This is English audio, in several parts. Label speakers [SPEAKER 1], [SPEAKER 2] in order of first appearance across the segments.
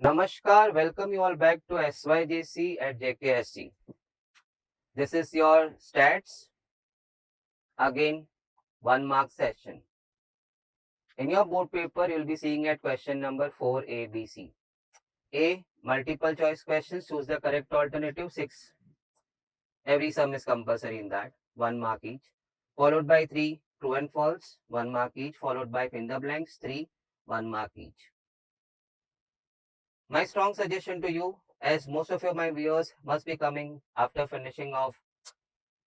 [SPEAKER 1] Namaskar, welcome you all back to SYJC at JKSC. This is your stats, again 1 mark session. In your board paper, you will be seeing at question number 4A, B, C. A, multiple choice questions, choose the correct alternative, 6. Every sum is compulsory in that, 1 mark each. Followed by 3, true and false, 1 mark each. Followed by fill the blanks, 3, 1 mark each. My strong suggestion to you, as most of my viewers must be coming after finishing off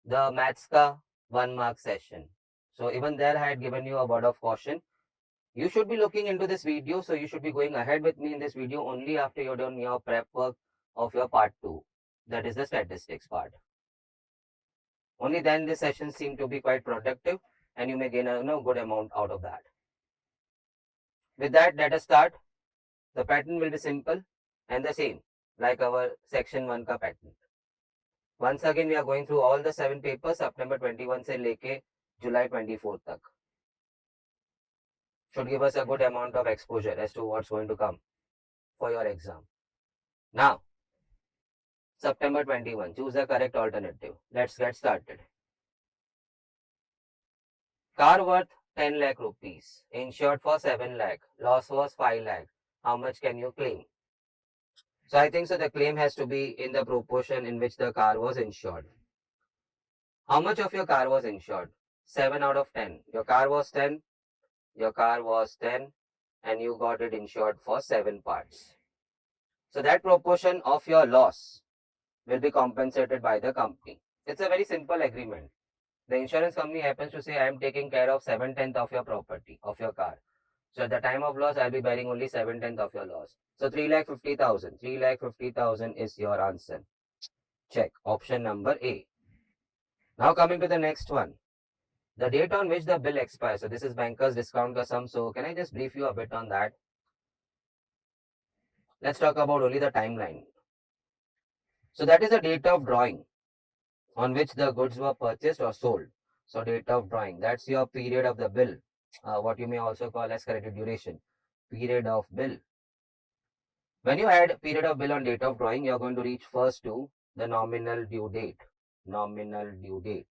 [SPEAKER 1] the maths ka 1 mark session. So even there I had given you a word of caution. You should be looking into this video, so you should be going ahead with me in this video only after you're done your prep work of your part 2. That is the statistics part. Only then this session seem to be quite productive and you may gain a good amount out of that. With that, let us start. The pattern will be simple and the same like our section 1 ka pattern. Once again, we are going through all the 7 papers September 21 से लेके July 24 तक. Should give us a good amount of exposure as to what's going to come for your exam. Now, September 21, choose the correct alternative. Let's get started. Car worth 10 lakh rupees, insured for 7 lakh, loss was 5 lakh. How much can you claim? So I think so the claim has to be in the proportion in which the car was insured. How much of your car was insured? 7 out of 10. Your car was 10. Your car was 10 and you got it insured for 7 parts. So that proportion of your loss will be compensated by the company. It's a very simple agreement. The insurance company happens to say, I am taking care of 7/10 of your property, of your car. So at the time of loss, I'll be bearing only 7/10 of your loss. So 3,50,000. 3,50,000 is your answer. Check. Option number A. Now coming to the next one. The date on which the bill expires. So this is banker's discount ka sum. So can I just brief you a bit on that? Let's talk about only the timeline. So that is the date of drawing on which the goods were purchased or sold. So date of drawing, that's your period of the bill, what you may also call as credit duration, period of bill. When you add period of bill on date of drawing, you're going to reach first to the nominal due date. Nominal due date.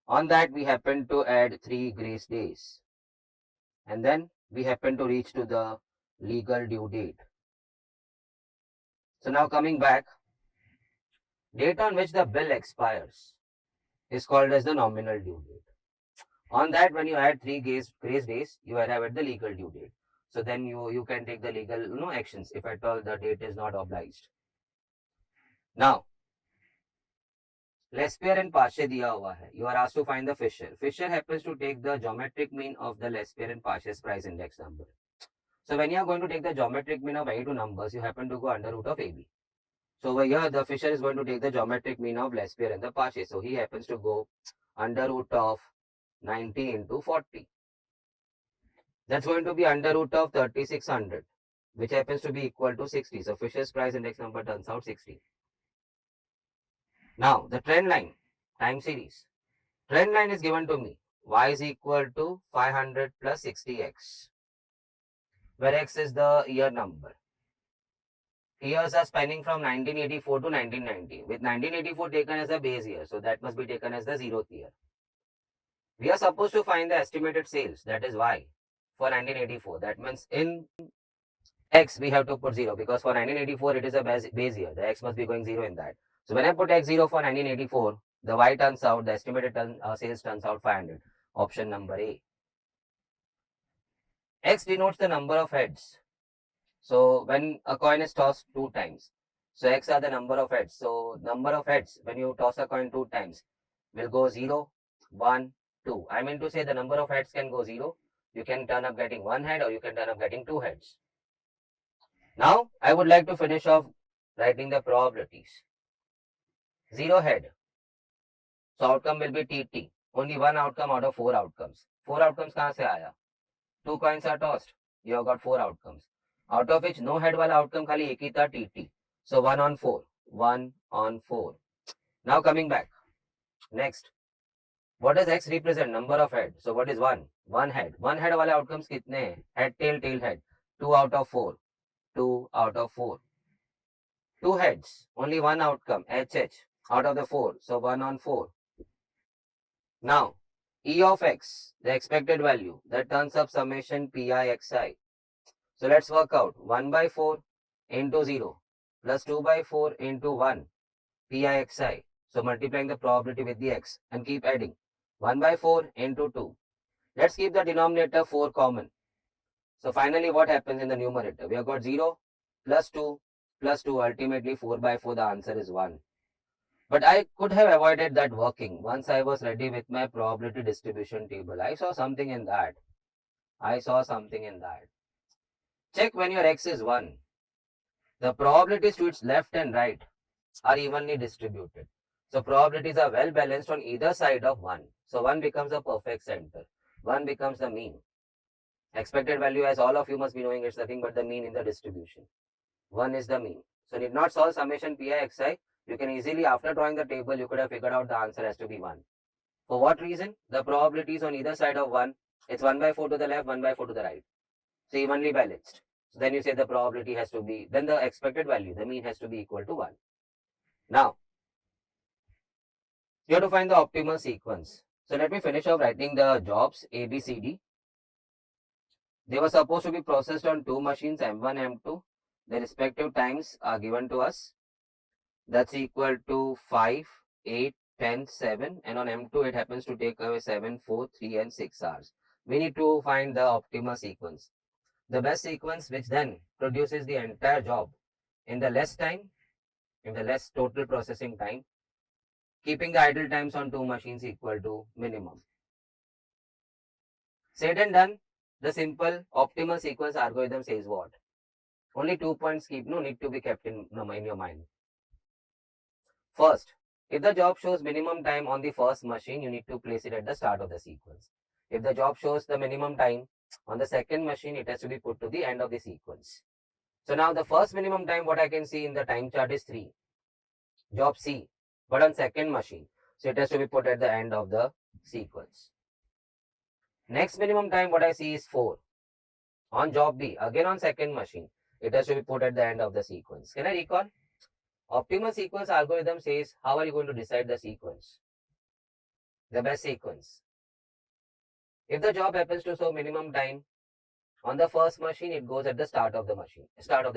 [SPEAKER 1] On that, we happen to add 3 grace days. And then we happen to reach to the legal due date. So now coming back, date on which the bill expires is called as the nominal due date. On that, when you add 3 grace days, you arrive at the legal due date. So then you can take the legal actions if at all the date is not obliged. Now, Lespier and Pache diya hua hai. You are asked to find the Fisher. Fisher happens to take the geometric mean of the Lespier and Pache's price index number. So when you are going to take the geometric mean of any two numbers, you happen to go under root of AB. So over here, the Fisher is going to take the geometric mean of Lespier and the Pache. So he happens to go under root of 90 into 40. That's going to be under root of 3600, which happens to be equal to 60. So Fisher's price index number turns out 60. Now, the trend line, time series. Trend line is given to me. Y is equal to 500 plus 60x, where x is the year number. Years are spanning from 1984 to 1990, with 1984 taken as a base year. So that must be taken as the 0th year. We are supposed to find the estimated sales, that is Y, for 1984. That means in X, we have to put 0 because for 1984, it is a base year. The X must be going 0 in that. So when I put X0 for 1984, the Y turns out, the estimated sales turns out 500. Option number A. X denotes the number of heads. So when a coin is tossed 2 times, so X are the number of heads. So number of heads, when you toss a coin 2 times, will go 0, 1, 2. I mean to say the number of heads can go 0. You can turn up getting 1 head or you can turn up getting 2 heads. Now, I would like to finish off writing the probabilities. 0 head. So outcome will be TT. Only 1 outcome out of 4 outcomes. 4 outcomes kahan se aaya? 2 coins are tossed. You have got 4 outcomes. Out of which no head wala outcome khali ek hi tha TT. So 1 on 4. 1 on 4. Now coming back. Next. What does X represent? Number of head. So what is 1? 1 head. 1 head wale outcomes kitne hain? Head, tail, tail, head. 2 out of 4. 2 out of 4. 2 heads, only one outcome, HH out of the 4. So 1 on 4. Now, E of x, the expected value, that turns up summation pi xi. So let's work out 1 by 4 into 0 plus 2 by 4 into 1 pi xi. So multiplying the probability with the x and keep adding 1 by 4 into 2. Let's keep the denominator 4 common. So finally what happens in the numerator? We have got 0 plus 2 plus 2, ultimately 4 by 4, the answer is 1. But I could have avoided that working once I was ready with my probability distribution table. I saw something in that. Check when your x is 1. The probabilities to its left and right are evenly distributed. So probabilities are well balanced on either side of 1. So 1 becomes a perfect center. 1 becomes the mean. Expected value, as all of you must be knowing, it's nothing but the mean in the distribution. 1 is the mean. So need not solve summation pi xi. You can easily, after drawing the table, you could have figured out the answer has to be 1. For what reason? The probabilities on either side of 1, it's 1 by 4 to the left, 1 by 4 to the right. So evenly balanced. So then you say the probability has to be, then the expected value, the mean has to be equal to 1. Now, you have to find the optimal sequence. So let me finish off writing the jobs A, B, C, D. They were supposed to be processed on 2 machines, M1, M2. The respective times are given to us. That's equal to 5, 8, 10, 7. And on M2, it happens to take away 7, 4, 3, and 6 hours. We need to find the optimal sequence. The best sequence which then produces the entire job in the less time, in the less total processing time, keeping the idle times on 2 machines equal to minimum. Said and done, the simple optimal sequence algorithm says what? Only 2 points need to be kept in your mind. First, if the job shows minimum time on the first machine, you need to place it at the start of the sequence. If the job shows the minimum time on the second machine, it has to be put to the end of the sequence. So now the first minimum time, what I can see in the time chart is 3. Job C, but on second machine. So it has to be put at the end of the sequence. Next minimum time, what I see is 4. On job B, again on second machine, it has to be put at the end of the sequence. Can I recall? Optimal sequence algorithm says, how are you going to decide the sequence? The best sequence. If the job happens to show minimum time on the first machine, it goes at the start of the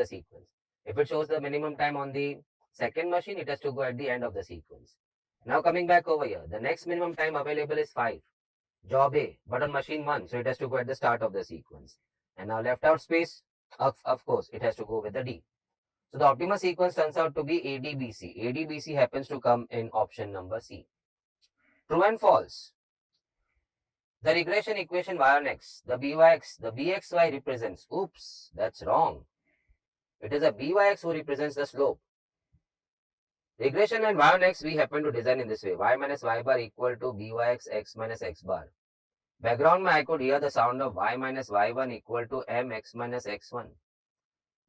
[SPEAKER 1] sequence. If it shows the minimum time on the second machine, it has to go at the end of the sequence. Now coming back over here, the next minimum time available is 5. Job A, but on machine 1, so it has to go at the start of the sequence. And now left out space, of course, it has to go with the D. So the optimal sequence turns out to be ADBC. ADBC happens to come in option number C. True and false. The regression equation y on x, the byx, the bxy represents. Oops, that's wrong. It is a byx who represents the slope. Regression and y on x we happen to design in this way. Y minus y bar equal to byx x minus x bar. Background, I could hear the sound of y minus y1 equal to mx minus x1.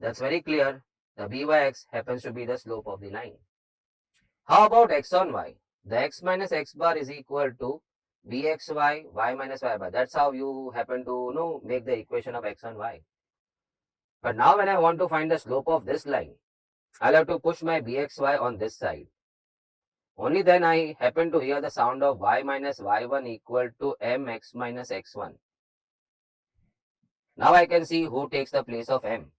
[SPEAKER 1] That's very clear. The byx happens to be the slope of the line. How about x on y? The x minus x bar is equal to bxy, y minus y bar. That's how you happen to make the equation of x on y. But now when I want to find the slope of this line, I'll have to push my bxy on this side. Only then I happen to hear the sound of y minus y1 equal to mx minus x1. Now I can see who takes the place of m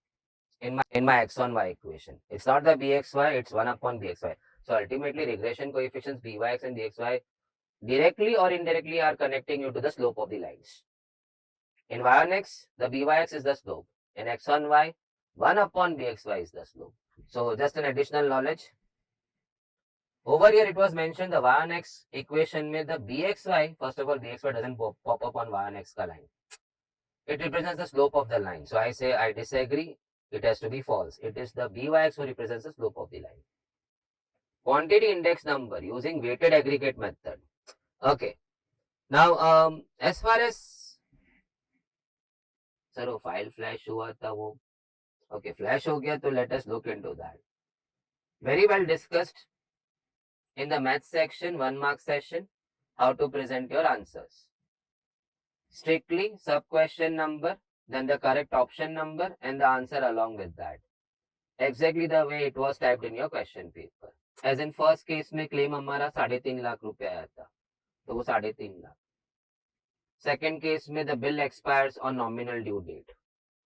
[SPEAKER 1] in my x on y equation. It's not the bxy, it's 1 upon bxy. So ultimately regression coefficients byx and bxy directly or indirectly are connecting you to the slope of the lines. In y on x, the byx is the slope. In x on y, 1 upon bxy is the slope. So just an additional knowledge. Over here it was mentioned the y on x equation में the bxy, first of all bxy doesn't pop up on y on x ka line. It represents the slope of the line. So I say I disagree. It has to be false. It is the byx who represents the slope of the line. Quantity index number using weighted aggregate method. Okay. Now as far as sir वो file flash हुआ था वो okay flash हो गया तो let us look into that. Very well discussed in the math section, 1 mark session, how to present your answers. Strictly sub question number then the correct option number and the answer along with that. Exactly the way it was typed in your question paper. As in first case में claim हमारा 3.5 लाख रुपया आया था, तो वो 3.5 lakh. Second case में the bill expires on nominal due date.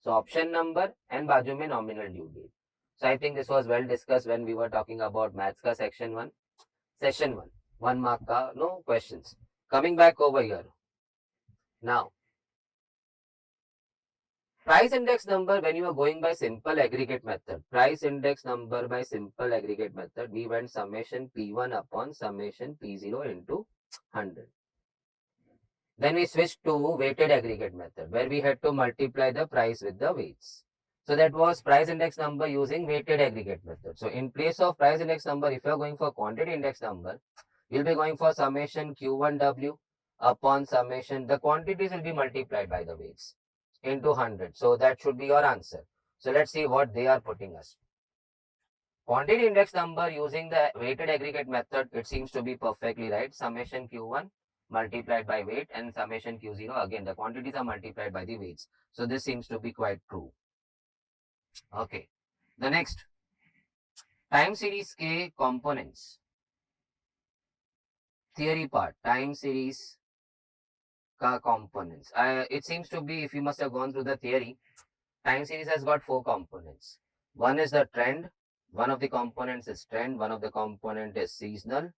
[SPEAKER 1] So option number and बाजू में nominal due date. So I think this was well discussed when we were talking about maths का section 1. Session 1. 1 mark ka, no questions. Coming back over here. Now, price index number when you are going by simple aggregate method. Price index number by simple aggregate method. We went summation P1 upon summation P0 into 100. Then we switched to weighted aggregate method where we had to multiply the price with the weights. So that was price index number using weighted aggregate method. So in place of price index number, if you are going for quantity index number, you'll be going for summation Q1W upon summation. The quantities will be multiplied by the weights into 100. So that should be your answer. So let's see what they are putting us. Quantity index number using the weighted aggregate method, it seems to be perfectly right. Summation Q1 multiplied by weight and summation Q0, again the quantities are multiplied by the weights. So this seems to be quite true. Okay, the next time series के components. Theory part, time series ka components. It seems to be, if you must have gone through the theory, time series has got 4 components. One is the trend, one of the components is trend, one of the component is seasonal,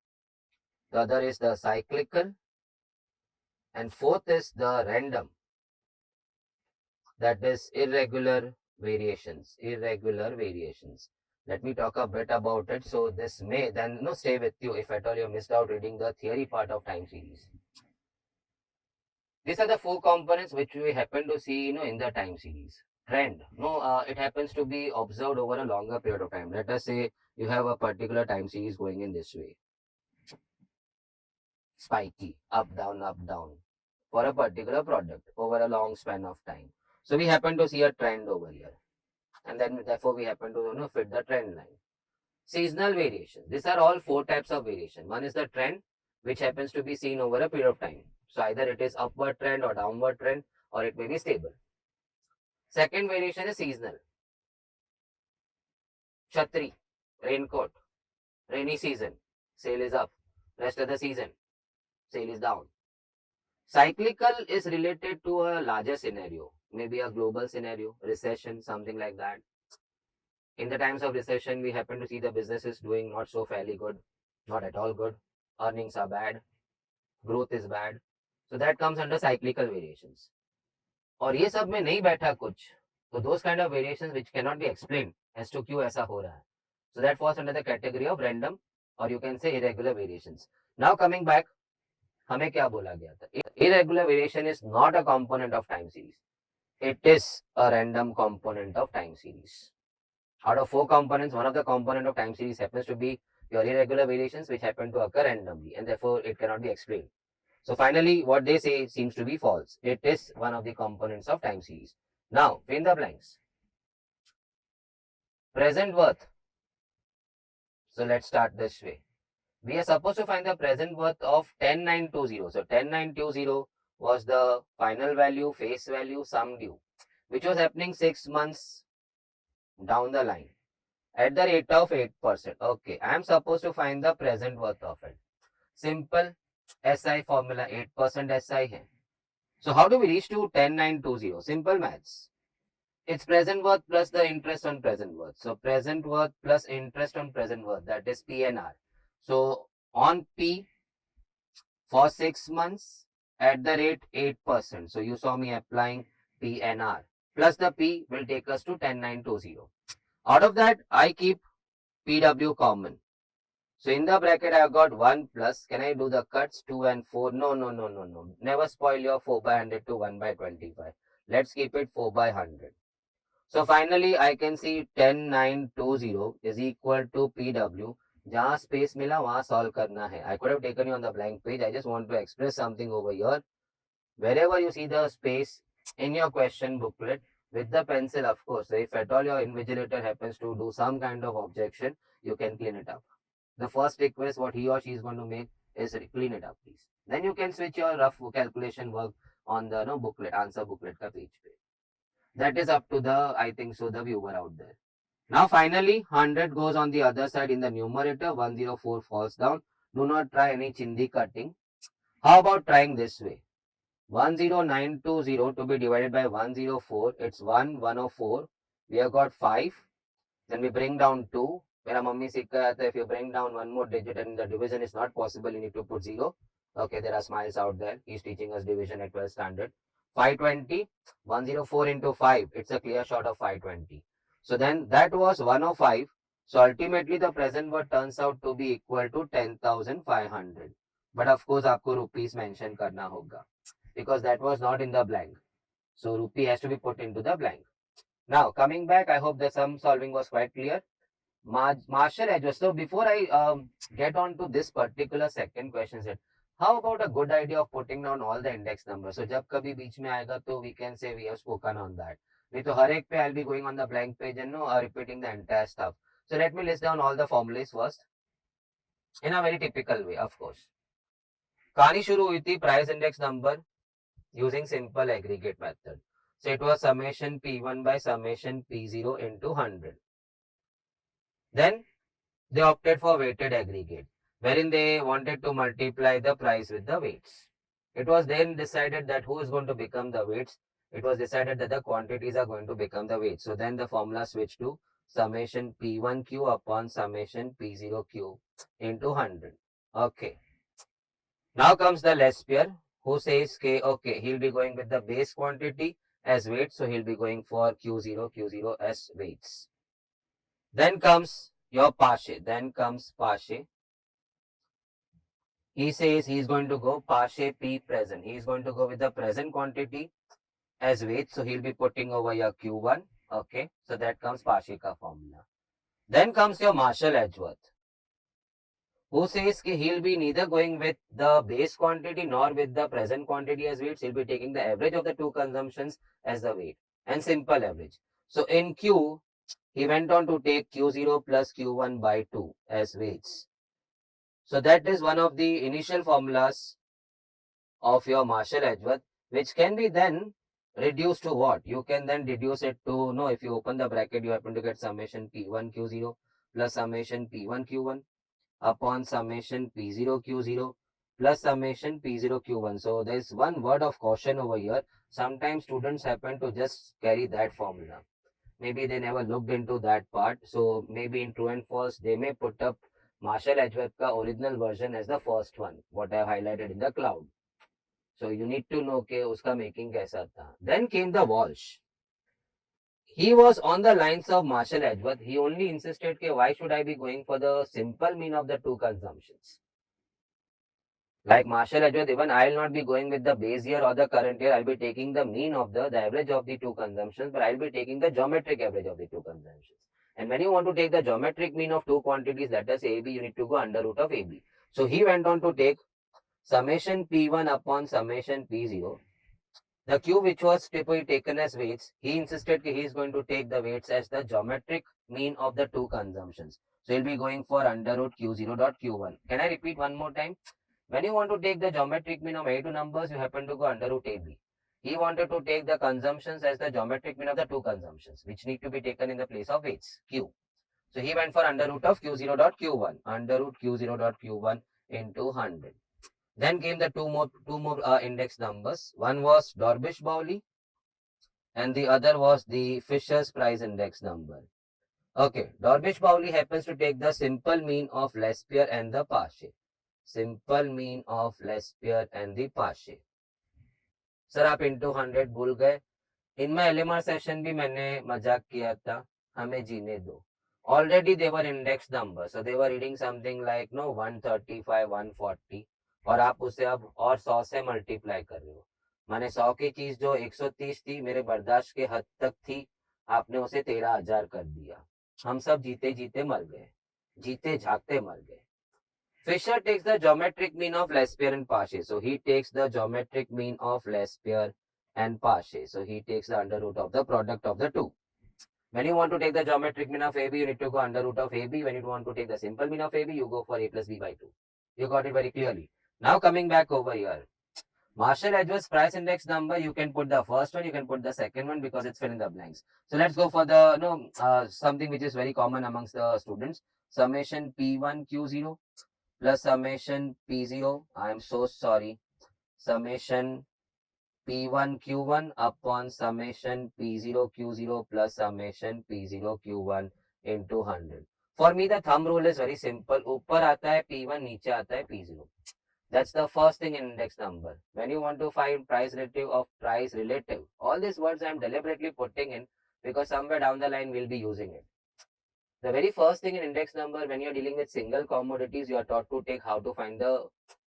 [SPEAKER 1] the other is the cyclical, and fourth is the random, that is irregular variations. Irregular variations. Let me talk a bit about it. So this may then stay with you if at all you missed out reading the theory part of time series. These are the 4 components which we happen to see in the time series. Trend. It happens to be observed over a longer period of time. Let us say you have a particular time series going in this way. Spiky, up, down for a particular product over a long span of time. So we happen to see a trend over here. And then therefore we happen to fit the trend line. Seasonal variation. These are all 4 types of variation. One is the trend, which happens to be seen over a period of time. So either it is upward trend or downward trend, or it may be stable. Second variation is seasonal. Chhatri, raincoat, rainy season, sale is up. Rest of the season, sale is down. Cyclical is related to a larger scenario, maybe a global scenario, recession, something like that. In the times of recession, we happen to see the businesses doing not so fairly good, not at all good. Earnings are bad, growth is bad. So that comes under cyclical variations. और ये सब में नहीं बैठा कुछ, so those kind of variations which cannot be explained as to क्यों ऐसा हो रहा है. So that falls under the category of random or you can say irregular variations. Now coming back, हमें क्या बोला गया था? Irregular variation is not a component of time series. It is a random component of time series. Out of 4 components, one of the component of time series happens to be your irregular variations which happen to occur randomly and therefore it cannot be explained. So finally, what they say seems to be false. It is one of the components of time series. Now, fill in the blanks. Present worth. So let's start this way. We are supposed to find the present worth of 10920. So 10920 was the final value, face value, sum due, which was happening 6 months down the line at the rate of 8%. Okay, I am supposed to find the present worth of it. Simple SI formula, 8% SI hai. So how do we reach to 10920? Simple maths. It's present worth plus the interest on present worth. So present worth plus interest on present worth, that is PNR. So on P for 6 months at the rate 8%. So you saw me applying PNR plus the P will take us to 10920. Out of that, I keep PW common. So in the bracket, I have got 1 plus, can I do the cuts? 2 and 4. No. Never spoil your 4 by 100 to 1 by 25. Let's keep it 4 by 100. So finally, I can see 10920 is equal to PW. जहाँ space मिला वहाँ solve करना है. I could have taken you on the blank page. I just want to express something over here. Wherever you see the space in your question booklet, with the pencil, of course, so if at all your invigilator happens to do some kind of objection, you can clean it up. The first request what he or she is going to make is clean it up, please. Then you can switch your rough calculation work on the booklet, answer booklet ka page pe. That is up to the, I think so, the viewer out there. Now finally, 100 goes on the other side in the numerator, 104 falls down. Do not try any chindi cutting. How about trying this way? 10920 to be divided by 104, it's 104. We have got 5. Then we bring down 2. मेरा mummy सीख कर आता है, if you bring down one more digit and the division is not possible, you need to put 0. Okay, there are smiles out there. He's teaching us division at 12th standard. 520, 104 into 5. It's a clear shot of 520. So then that was 105. So ultimately the present word turns out to be equal to 10,500. But of course आपको rupees mention करना होगा, because that was not in the blank. So rupee has to be put into the blank. Now coming back, I hope the sum solving was quite clear. Marshall Edgeworth. So before I get on to this particular second question set, how about a good idea of putting down all the index numbers? So जब कभी बीच में आएगा तो we can say we have spoken on that. नहीं तो हर एक पे I'll be going on the blank page and repeating the entire stuff. So let me list down all the formulas first in a very typical way, of course. कहानी शुरू हुई थी price index number using simple aggregate method. So it was summation P1 by summation P0 into 100. Then they opted for weighted aggregate, wherein they wanted to multiply the price with the weights. It was then decided that who is going to become the weights. It was decided that the quantities are going to become the weights. So then the formula switched to summation P1Q upon summation P0Q into 100. Okay. Now comes the Lespier, who says, okay, he'll be going with the base quantity as weight. So he'll be going for Q0 as weights. Then comes your Pache. He says he's going to go Pache P present. He's going to go with the present quantity as weight. So he'll be putting over your Q1. Okay. So that comes Pache ka formula. Then comes your Marshall Edgeworth, who says he'll be neither going with the base quantity nor with the present quantity as weights. He'll be taking the average of the two consumptions as the weight and simple average. So in Q, he went on to take Q0 plus Q1 by 2 as weights. So that is one of the initial formulas of your Marshall Edgeworth, which can be then reduced to what? You can then reduce it to, no, if you open the bracket, you happen to get summation P1 Q0 plus summation P1 Q1 upon summation P0 Q0 plus summation P0 Q1. So there is one word of caution over here. Sometimes students happen to just carry that formula. Maybe they never looked into that part. So maybe in true and false, they may put up Marshall Edgeworth ka original version as the first one, what I have highlighted in the cloud. So you need to know ke uska making kaisa tha. Then came the Walsh. He was on the lines of Marshall Edgeworth. He only insisted ke why should I be going for the simple mean of the two consumptions? Like Marshall Edgeworth, even I will not be going with the base year or the current year. I'll be taking the mean of the average of the two consumptions, but I'll be taking the geometric average of the two consumptions. And when you want to take the geometric mean of two quantities, let us say AB, you need to go under root of AB. So he went on to take summation P1 upon summation P0. The Q which was typically taken as weights, he insisted that he is going to take the weights as the geometric mean of the two consumptions. So he'll be going for under root Q0 dot Q1. Can I repeat one more time? When you want to take the geometric mean of any two numbers, you happen to go under root AB. He wanted to take the consumptions as the geometric mean of the two consumptions, which need to be taken in the place of weights, Q. So he went for under root of Q0 dot Q1, under root Q0 dot Q1 into 100. Then came the two more index numbers. One was Dorbish-Bowley and the other was the Fisher's price index number. Okay, Dorbish-Bowley happens to take the simple mean of Lespier and the Pache. Simple mean of Lespier and the Pache. Sir आप into 100 भूल गए. इन माई LMR session भी मैंने मजाक किया था, हमें जीने दो. Already they were index numbers, so they were reading something like 135, 140 और आप उसे अब और 100 से मल्टीप्लाई कर रहे हो. माने 100 की चीज जो 130 थी मेरे बर्दाश्त के हद तक थी, आपने उसे 13,000 कर दिया. हम सब जीते जीते मर गए, जीते जागते मर गए. Fisher takes the geometric mean of Lespier and Pache. So he takes the geometric mean of Lespier and Pache. So he takes the under root of the product of the two. When you want to take the geometric mean of AB, you need to go under root of AB. When you want to take the simple mean of AB, you go for A plus B by 2. You got it very clearly. Now coming back over here. Marshall-Edwards price index number, you can put the first one, you can put the second one because it's fill in the blanks. So let's go for the something which is very common amongst the students. Summation P1 Q0 plus summation P0. I am so sorry. Summation P1 Q1 upon summation P0 Q0 plus summation P0 Q1 into 100. For me, the thumb rule is very simple. ऊपर आता है P1, नीचे आता है P0. That's the first thing in index number. When you want to find price relative of price relative, all these words I am deliberately putting in because somewhere down the line we'll be using it. The very first thing in index number, when you're dealing with single commodities, you are taught to take how to find the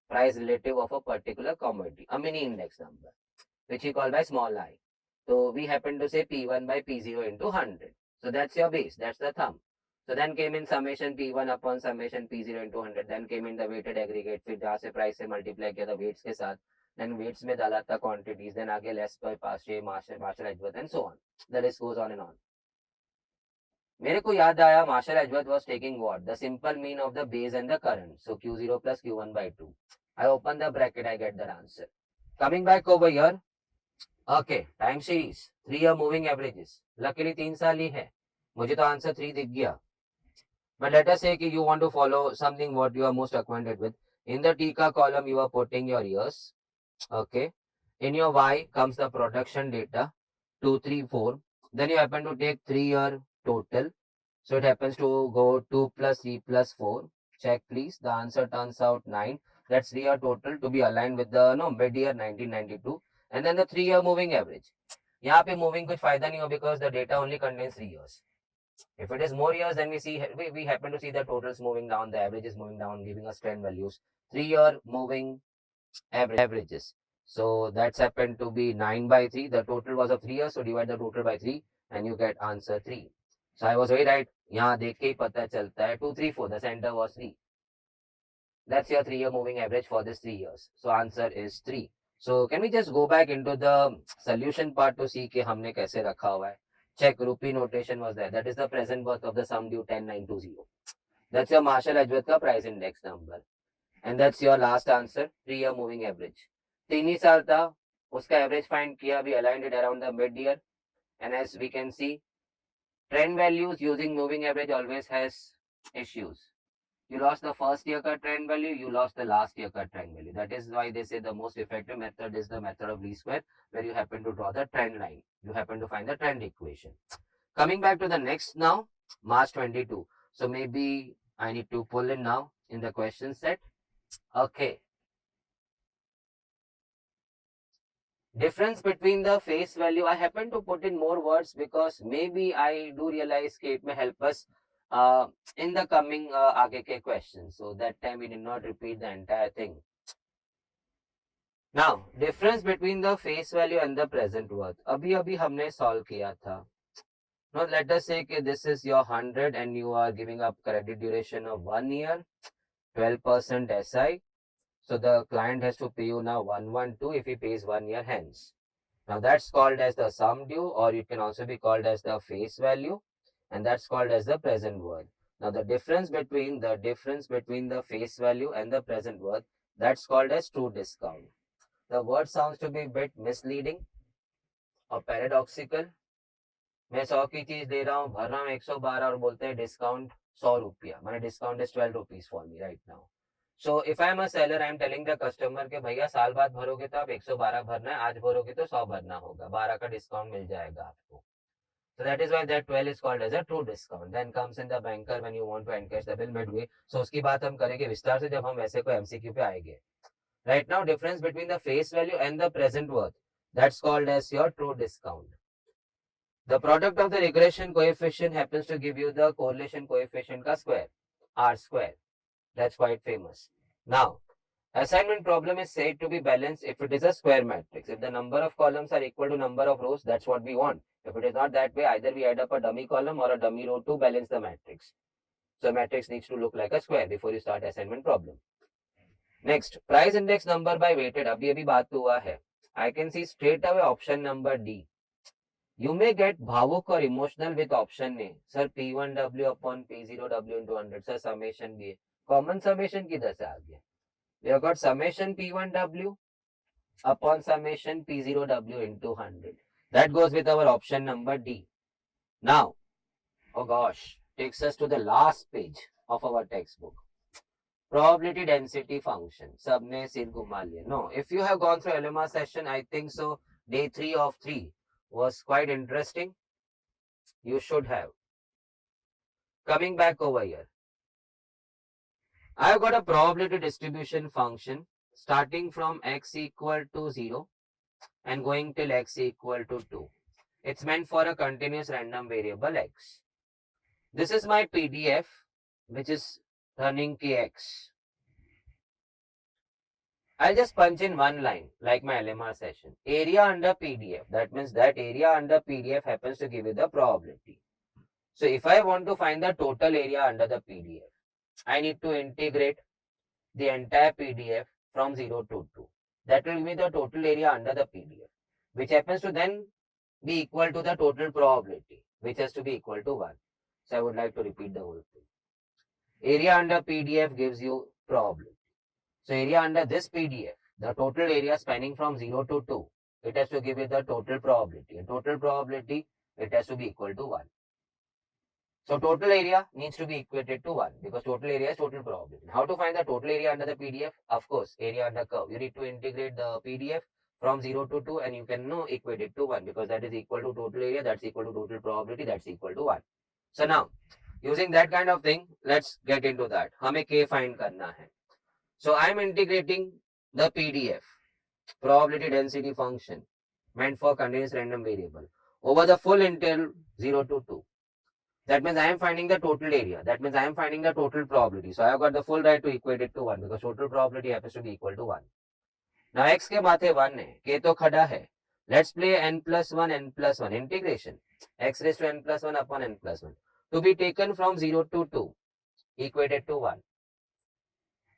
[SPEAKER 1] price relative of a particular commodity, a mini index number, which we call by small I. So we happen to say P1 by P0 into 100. So that's your base, that's the thumb. So then came in summation P1 upon summation P0 into 100. Then came in the weighted aggregate. फिर जहाँ से price से multiply किया था weights के साथ. Then weights में डाला था quantities. Then आगे less by Marshall-Edwards and so on. The list goes on and on. मेरे को याद आया Marshall-Edwards was taking what? The simple mean of the base and the current. So Q0 plus Q1 by 2. I open the bracket, I get the answer. Coming back over here. Okay, time series. 3-year moving averages. Luckily 3 साल ही है. मुझे तो answer 3 दिख गया. But let us say you want to follow something what you are most acquainted with. In the Tika column, you are putting your years. Okay. In your Y comes the production data, 2, 3, 4. Then you happen to take 3-year total. So it happens to go 2 plus 3 plus 4. Check please. The answer turns out 9. That's 3-year total to be aligned with the mid-year 1992. And then the 3-year moving average. यहाँ पे moving कुछ फायदा नहीं हो because the data only contains 3 years. If it is more years, then we happen to see the totals moving down, the average is moving down, giving us trend values. 3-year moving averages. So that's happened to be 9 by 3. The total was of 3 years, so divide the total by 3 and you get answer 3. So I was very right. यहाँ देख के ही पता चलता है 2, 3, 4. The center was 3. That's your 3-year moving average for this 3 years. So answer is 3. So can we just go back into the solution part to see कि हमने कैसे रखा हुआ है? Check rupee notation was there. That is the present worth of the sum due 10920. That's your Marshall-Edwards का price index number. And that's your last answer, 3-year moving average. 3 ही साल था, उसका average find किया, we aligned it around the mid-year. And as we can see, trend values using moving average always has issues. You lost the first year ka trend value, you lost the last year ka trend value. That is why they say the most effective method is the method of least square, where you happen to draw the trend line. You happen to find the trend equation. Coming back to the next now, March 22. So maybe I need to pull in now in the question set. Okay. Difference between the face value. I happen to put in more words because maybe I do realize it may help us in the coming आगे के questions. So that time we did not repeat the entire thing. Now, difference between the face value and the present worth. अभी हमने solve किया था. Now let us say that this is your 100 and you are giving up credit duration of 1 year, 12% SI. So the client has to pay you now 112 if he pays 1 year hence. Now that's called as the sum due, or it can also be called as the face value, and that's called as the present worth. Now the difference between the face value and the present worth, that's called as true discount. The word sounds to be a bit misleading or paradoxical. मैं 100 की चीज दे रहा हूँ, भर रहा हूँ 112 और बोलते हैं डिस्काउंट 100 रुपया. मैंने discount is 12 rupees for me right now. So if I am a seller, I am telling the customer के भैया साल बाद भरोगे तो आप 112 भरना है, आज भरोगे तो 100 भरना होगा, 12 का डिस्काउंट मिल जाएगा आपको. So that is why that 12 is called as a true discount. Then comes in the banker when you want to encash the bill midway. So उसकी बात हम करेंगे विस्तार से जब हम वैसे को MCQ पे आएंगे. Right now, difference between the face value and the present worth, that's called as your true discount. The product of the regression coefficient happens to give you the correlation coefficient ka square, R square. That's quite famous. Now, assignment problem is said to be balanced if it is a square matrix. If the number of columns are equal to number of rows, that's what we want. If it is not that way, either we add up a dummy column or a dummy row to balance the matrix. So matrix needs to look like a square before you start assignment problem. Next, price index number by weighted. अभी बात हुआ है. I can see straight away option number D. You may get भावुक or emotional with option A. Sir, P1W upon P0W into 100. Sir, summation भी है. Common summation किधर से आ गया? We have got summation P1W upon summation P0W into 100. That goes with our option number D. Now, oh gosh, takes us to the last page of our textbook. Probability density function. Sabne sir घुमा लिया. No, if you have gone through LMR session, I think so, day 3 of 3 was quite interesting. You should have. Coming back over here. I've got a probability distribution function starting from x equal to 0 and going till x equal to 2. It's meant for a continuous random variable x. This is my PDF, which is running kx. I'll just punch in one line, like my LMR session. Area under PDF. That means that area under PDF happens to give you the probability. So if I want to find the total area under the PDF, I need to integrate the entire PDF from 0 to 2. That will give me the total area under the PDF, which happens to then be equal to the total probability, which has to be equal to 1. So I would like to repeat the whole thing. Area under PDF gives you probability. So area under this PDF, the total area spanning from 0 to 2, it has to give you the total probability. And total probability, it has to be equal to 1. So total area needs to be equated to 1 because total area is total probability. How to find the total area under the PDF? Of course, area under curve. You need to integrate the PDF from 0 to 2 and you can know equate it to 1 because that is equal to total area, that's equal to total probability, that's equal to 1. So now, using that kind of thing, let's get into that. हमें K find करना है. So I am integrating the PDF, probability density function, meant for continuous random variable, over the full interval 0 to 2. That means I am finding the total area. That means I am finding the total probability. So I have got the full right to equate it to 1 because total probability happens to be equal to 1. Now x के माथे 1 है, k तो खड़ा है. Let's play n plus 1 integration. X raised to n plus 1 upon n plus 1 to be taken from 0 to 2 equated to 1.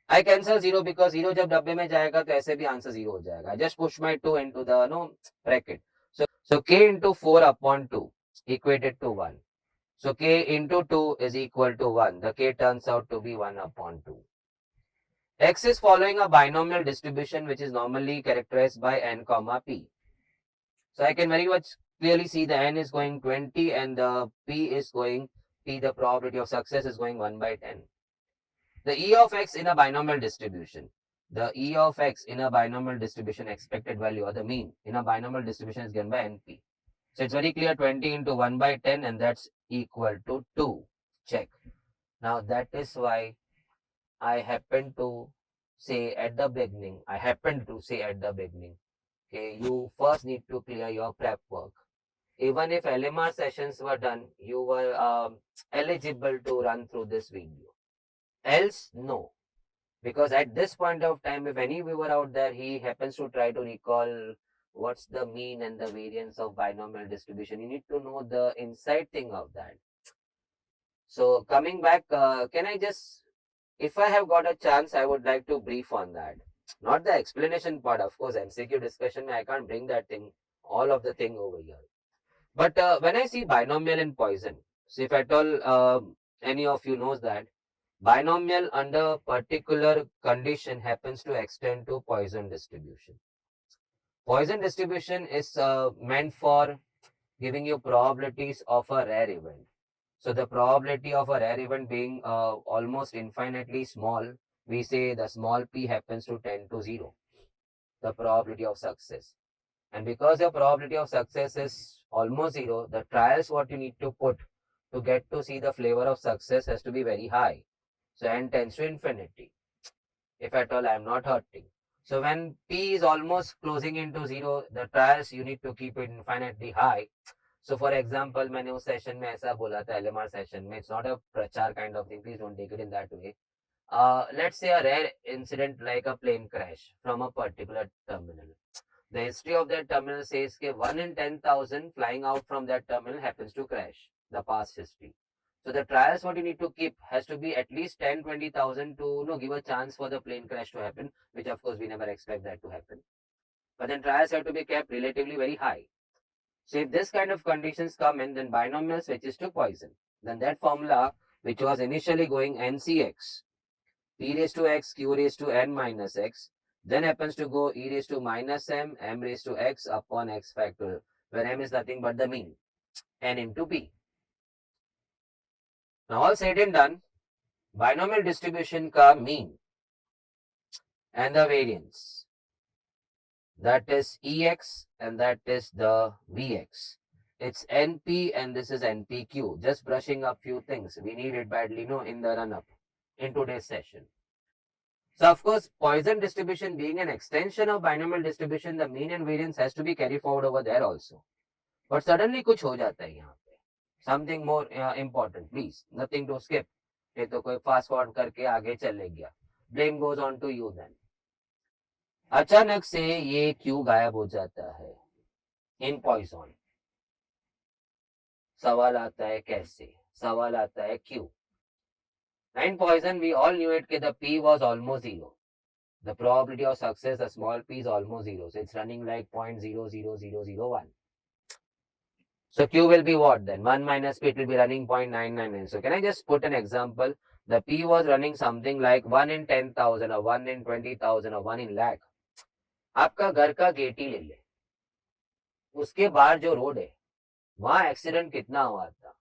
[SPEAKER 1] I cancel 0 because 0 जब डब्बे में जाएगा तो ऐसे भी आंसर 0 हो जाएगा. I just push my 2 into the bracket. So k into 4 upon 2 equated to 1. So k into 2 is equal to 1. The k turns out to be 1 upon 2. X is following a binomial distribution which is normally characterized by n comma p. So I can very much clearly see the n is going 20 and the the probability of success is going 1 by 10. The E of x in a binomial distribution. The E of x in a binomial distribution expected value or the mean in a binomial distribution is given by np. So it's very clear 20 into 1 by 10 and that's equal to 2. Check. Now that is why I happened to say at the beginning, okay, you first need to clear your prep work. Even if LMR sessions were done, you were eligible to run through this video. Else, no. Because at this point of time, if any viewer out there, he happens to try to recall what's the mean and the variance of binomial distribution, you need to know the inside thing of that. So coming back, can I just, if I have got a chance, I would like to brief on that. Not the explanation part, of course, MCQ discussion, I can't bring that thing, all of the thing over here. But when I see binomial and Poisson, so if at all any of you knows that, binomial under particular condition happens to extend to Poisson distribution. Poisson distribution is meant for giving you probabilities of a rare event. So the probability of a rare event being almost infinitely small, we say the small p happens to tend to 0, the probability of success. And because the probability of success is almost 0, the trials what you need to put to get to see the flavor of success has to be very high. So n tends to infinity. If at all I am not hurting. So when p is almost closing into 0, the trials you need to keep it infinitely high. So for example, मैंने उस session में ऐसा बोला था LMR session में, it's not a प्रचार kind of thing, please don't take it in that way. Let's say a rare incident like a plane crash from a particular terminal. The history of that terminal says that 1 in 10,000 flying out from that terminal happens to crash, the past history. So the trials what you need to keep has to be at least 10-20,000 to give a chance for the plane crash to happen, which of course we never expect that to happen. But then trials have to be kept relatively very high. So if this kind of conditions come in, then binomial switches to Poisson. Then that formula, which was initially going NCX, p raised to x, q raised to n minus x, Then happens to go e raised to minus m, m raised to x upon x factorial, where m is nothing but the mean, n into p. Now all said and done, binomial distribution ka mean and the variance, that is ex and that is the vx. It's np and this is npq. Just brushing up few things. We need it badly, no, in the run-up in today's session. So of course, Poisson distribution being an extension of binomial distribution, the mean and variance has to be carried forward over there also. But suddenly कुछ हो जाता है यहाँ पे. Something more important, please. Nothing to skip. ये तो कोई fast forward करके आगे चले गया. Blame goes on to you then. अचानक से ये क्यों गायब हो जाता है इन पॉइसन. सवाल आता है कैसे, सवाल आता है क्यों. In Poisson, we all knew it that the p was almost zero. The probability of success, the small p is almost zero. So it's running like 0.00001. So q will be what then? 1 minus p, it will be running 0.999. So can I just put an example? The p was running something like 1 in 10,000 or 1 in 20,000 or 1 in lakh. आपका घर का gate ही ले ले, उसके बाहर जो road है वहां एक्सीडेंट कितना हुआ था.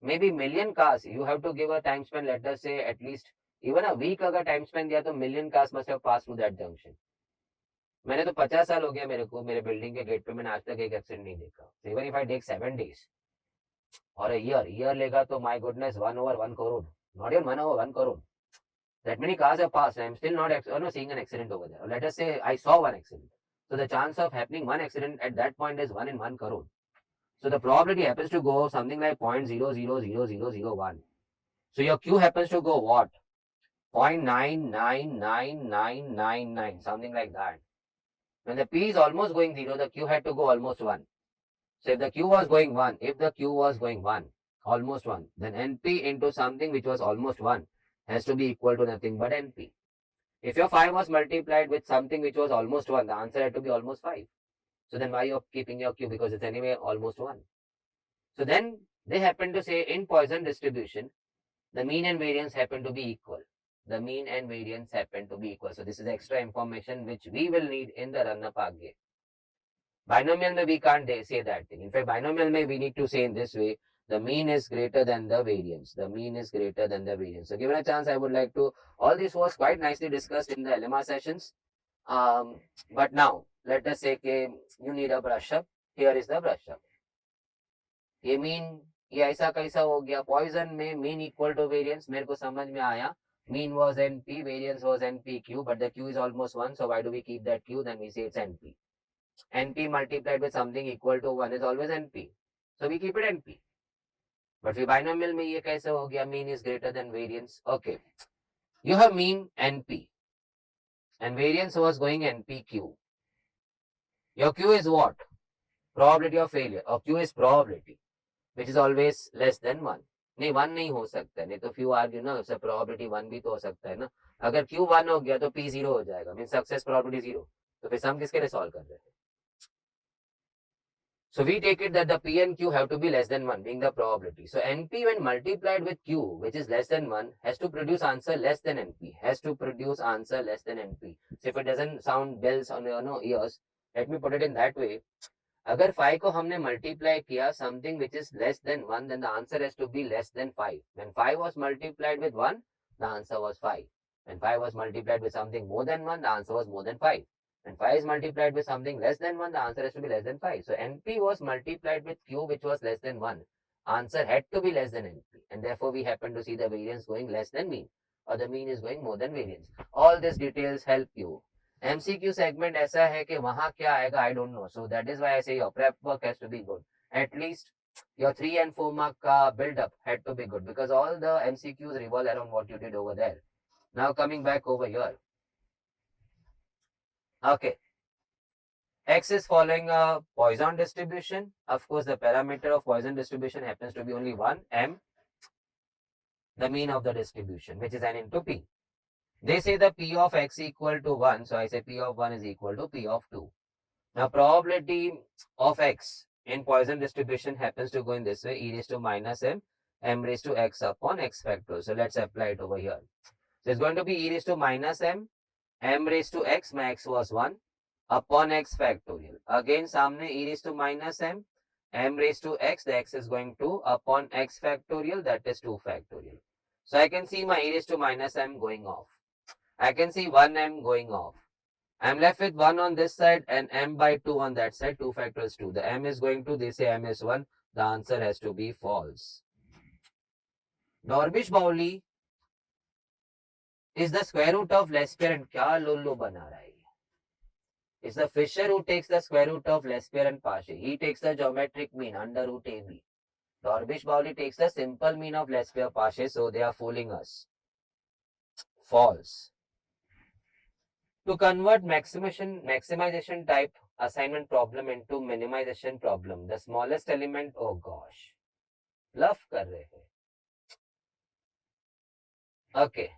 [SPEAKER 1] Maybe million cars. You have to give a time span, let us say at least even a week अगर time span दिया तो million cars must have passed through that junction. मैंने तो 50 साल हो गया मेरे को, मेरे बिल्डिंग के गेट पे मैंने आज तक एक एक्सीडेंट नहीं देखा. Even if I take 7 days or a year लेगा तो my goodness 1/1 crore, not even 1/1 crore. That many cars have passed. I am still not seeing an accident over there. Or let us say I saw one accident. So the chance of happening one accident at that point is 1 in 1 crore. So the probability happens to go something like 0.000001. So your Q happens to go what? 0.999999, something like that. When the P is almost going 0, the Q had to go almost 1. So if the Q was going 1, almost 1, then NP into something which was almost 1 has to be equal to nothing but NP. If your 5 was multiplied with something which was almost 1, the answer had to be almost 5. So then why you're keeping your Q? Because it's anyway almost 1. So then they happen to say in Poisson distribution, the mean and variance happen to be equal. The mean and variance happen to be equal. So this is extra information which we will need in the run-up again. Binomial mein we can't say that thing. In fact, binomial mein we need to say in this way, the mean is greater than the variance. The mean is greater than the variance. So given a chance, I would like to, all this was quite nicely discussed in the LMR sessions. But now, let us say you need a brush up. Here is the brush up. ये mean ये ऐसा कैसा हो गया. Poison में mean equal to variance मेरे को समझ में आया. Mean was NP, variance was NPQ, but the Q is almost 1, so why do we keep that Q? Then we say it's NP. NP multiplied with something equal to 1 is always NP. So we keep it NP. But फिर binomial में ये कैसे हो गया? Mean is greater than variance. Okay. You have mean NP. And variance was going NPQ. Your Q is what? Probability of failure. Or Q is probability, which is always less than 1. नहीं 1 नहीं हो सकता है. नहीं तो few argue ना, उससे probability 1 भी तो हो सकता है ना. अगर Q 1 हो गया तो P 0 हो जाएगा. Means success probability 0. तो फिर हम किसके लिए solve कर रहे हैं? So we take it that the P and Q have to be less than 1, being the probability. So NP when multiplied with Q, which is less than 1, has to produce answer less than NP. Has to produce answer less than NP. So if it doesn't sound bells on your ears, let me put it in that way. अगर 5 को हमने multiply किया something which is less than 1, then the answer has to be less than 5. When 5 was multiplied with 1, the answer was 5. When 5 was multiplied with something more than 1, the answer was more than 5. When 5 is multiplied with something less than 1, the answer has to be less than 5. So NP was multiplied with Q which was less than 1. Answer had to be less than NP. And therefore we happen to see the variance going less than mean. Or the mean is going more than variance. All these details help you. MCQ segment ऐसा है कि वहां क्या आएगा I don't know. So that is why I say your prep work has to be good. At least your 3 and 4 mark build up had to be good because all the MCQs revolve around what you did over there. Now coming back over here. Okay. X is following a Poisson distribution. Of course, the parameter of Poisson distribution happens to be only 1, M, the mean of the distribution, which is N into P. They say the P of X equal to 1. So I say P of 1 is equal to P of 2. Now probability of X in Poisson distribution happens to go in this way, e raised to minus M, M raised to X upon X factorial. So let's apply it over here. So it's going to be e raised to minus M, m raised to x, my x was 1, upon x factorial. Again, सामने e raised to minus m raised to x, the x is going to upon x factorial, that is 2 factorial. So I can see my e raised to minus m going off. I can see 1m going off. I'm left with 1 on this side and m by 2 on that side. 2 factors 2. The m is going to, they say m is 1. The answer has to be false. Dorbish-Bowley is the square root of less parent. क्या लोल्लो बना रहा है? It's the Fisher who takes the square root of less parent Pache. He takes the geometric mean under root AB. Dorbish-Bowley takes the simple mean of less pair Pache, so they are fooling us. False. To convert maximization type assignment problem into minimization problem, the smallest element, oh gosh, bluff kar rahe hai. Okay,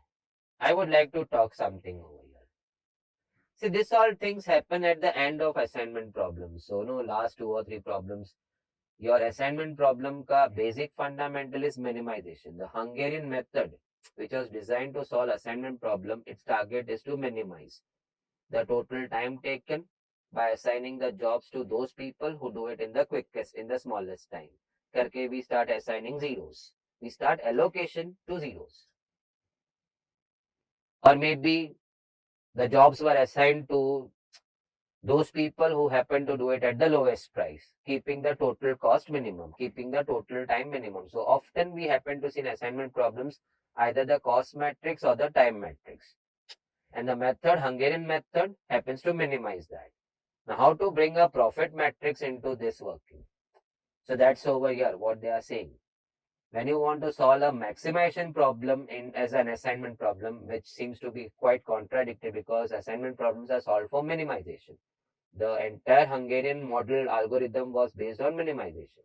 [SPEAKER 1] I would like to talk something over here. See, this all things happen at the end of assignment problems. So, no, last 2 or 3 problems, your assignment problem ka basic fundamental is minimization. The Hungarian method, which was designed to solve assignment problem, its target is to minimize the total time taken by assigning the jobs to those people who do it in the quickest, in the smallest time. Karke we start assigning zeros. We start allocation to zeros. Or maybe the jobs were assigned to those people who happen to do it at the lowest price, keeping the total cost minimum, keeping the total time minimum. So often we happen to see in assignment problems either the cost matrix or the time matrix. And the method, Hungarian method, happens to minimize that. Now, how to bring a profit matrix into this working? So that's over here, what they are saying. When you want to solve a maximization problem as an assignment problem, which seems to be quite contradictory because assignment problems are solved for minimization. The entire Hungarian model algorithm was based on minimization.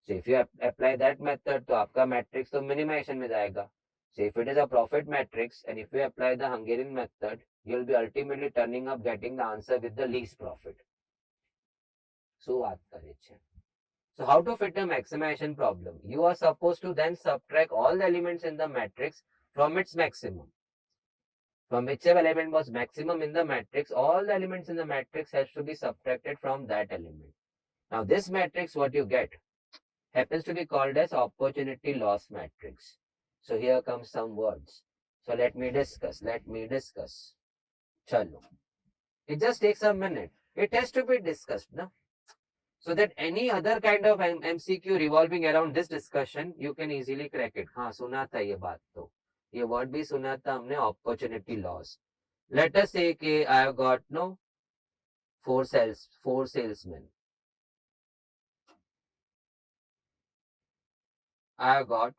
[SPEAKER 1] So if you apply that method, तो आपका matrix तो minimization में जाएगा. So if it is a profit matrix and if you apply the Hungarian method, you will be ultimately turning up getting the answer with the least profit. So बात करे छे. So how to fit a maximization problem? You are supposed to then subtract all the elements in the matrix from its maximum. From whichever element was maximum in the matrix, all the elements in the matrix has to be subtracted from that element. Now this matrix, what you get, happens to be called as opportunity loss matrix. So here comes some words. So let me discuss. Chalo. It just takes a minute. It has to be discussed, no? So that any other kind of MCQ revolving around this discussion, you can easily crack it. हाँ सुना था ये बात तो. ये word भी सुना था हमने, opportunity loss. Let us say कि I have got no 4 salesmen. I have got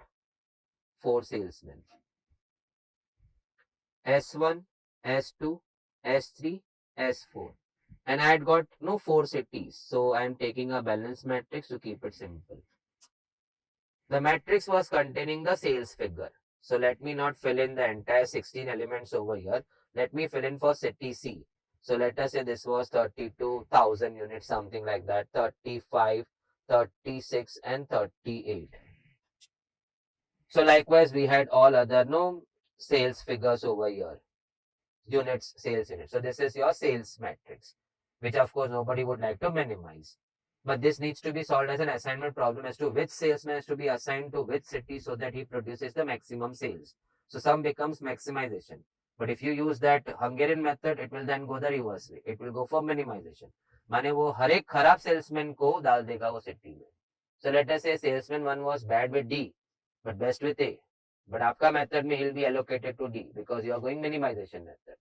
[SPEAKER 1] 4 salesmen. S1, S2, S3, S4. And I had got no 4 cities. So I am taking a balance matrix to keep it simple. The matrix was containing the sales figure. So let me not fill in the entire 16 elements over here. Let me fill in for city C. So let us say this was 32,000 units, something like that. 35, 36 and 38. So likewise, we had all other sales figures over here. Units, sales units. So this is your sales matrix, which of course nobody would like to minimize. But this needs to be solved as an assignment problem as to which salesman has to be assigned to which city so that he produces the maximum sales. So sum becomes maximization. But if you use that Hungarian method, it will then go the reverse way. It will go for minimization. माने वो हर एक खराब salesman को डाल देगा वो city में. So let us say salesman 1 was bad with D, but best with A. But आपका method में he'll be allocated to D because you are going minimization method.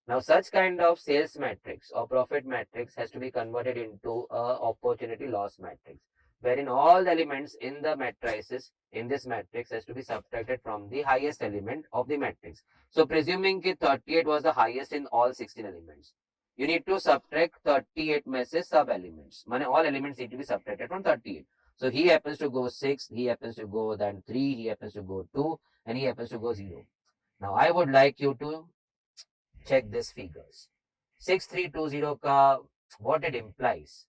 [SPEAKER 1] Now such kind of sales matrix or profit matrix has to be converted into a opportunity loss matrix, wherein all the elements in the matrices in this matrix has to be subtracted from the highest element of the matrix. So presuming that 38 was the highest in all 16 elements, you need to subtract 38 में से sub elements. माने all elements need to be subtracted from 38. So he happens to go 6, he happens to go then 3, he happens to go 2, and he happens to go 0. Now I would like you to check these figures. 6320 ka, what it implies.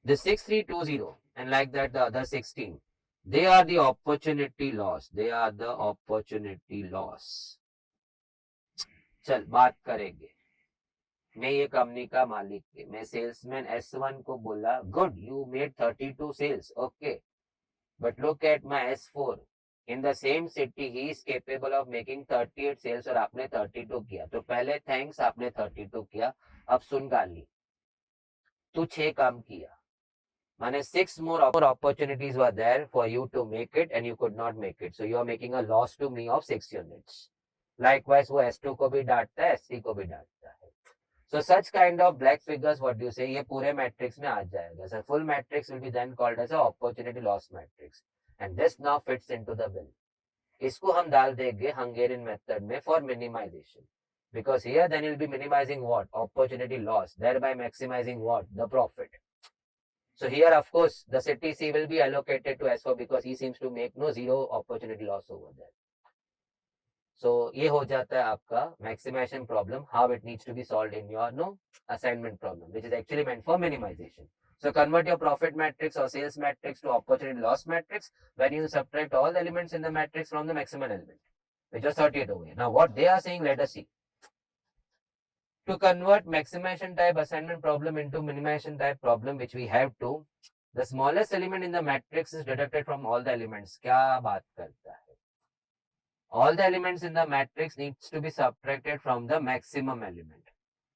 [SPEAKER 1] The 6320 and like that the other 16, they are the opportunity loss. They are the opportunity loss. चल बात करेंगे, मैं ये company का मालिक है, मैं salesman S1 को बोला good you made 32 sales, okay, but look at my S4 in the same city he is capable of making 38 sales और आपने 32 किया, तो पहले थैंक्स आपने 32 किया, अब सुन गाली, तू 6 काम किया, माने 6 more opportunities were there for you to make it and you could not make it, so you are making a loss to me of 6 units. Likewise वो S2 को भी डांटता है, S3 को भी डांटता है. So such kind of black figures, what do you say, ये पूरे matrix में आ जाएगा. So full matrix will be then called as a opportunity loss matrix, and this now fits into the bill. इसको हम डाल देंगे Hungarian method में for minimization, because here then you'll be minimizing what, opportunity loss, thereby maximizing what, the profit. So here of course the city C will be allocated to S4 because he seems to make no zero opportunity loss over there. So ये हो जाता है आपका maximization problem, how it needs to be solved in your assignment problem, which is actually meant for minimization. So convert your profit matrix or sales matrix to opportunity loss matrix when you subtract all the elements in the matrix from the maximum element, which was 38 over here. Now what they are saying, let us see. To convert maximization type assignment problem into minimization type problem, which we have to, the smallest element in the matrix is deducted from all the elements. क्या बात करता है? All the elements in the matrix needs to be subtracted from the maximum element.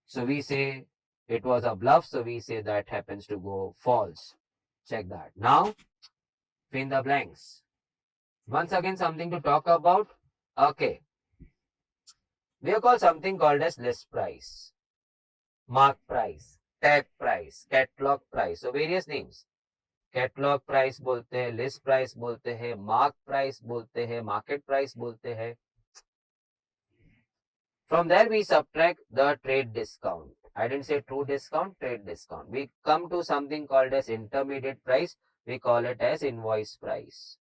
[SPEAKER 1] So we say it was a bluff, so we say that happens to go false. Check that. Now, fill in the blanks. Once again, something to talk about. Okay. We have got something called as list price, mark price, tag price, catalog price. So various names. Catalogue price बोलते हैं, list price बोलते हैं, mark price बोलते हैं, market price बोलते हैं. From there we subtract the trade discount. I didn't say true discount, trade discount. We come to something called as intermediate price. We call it as invoice price.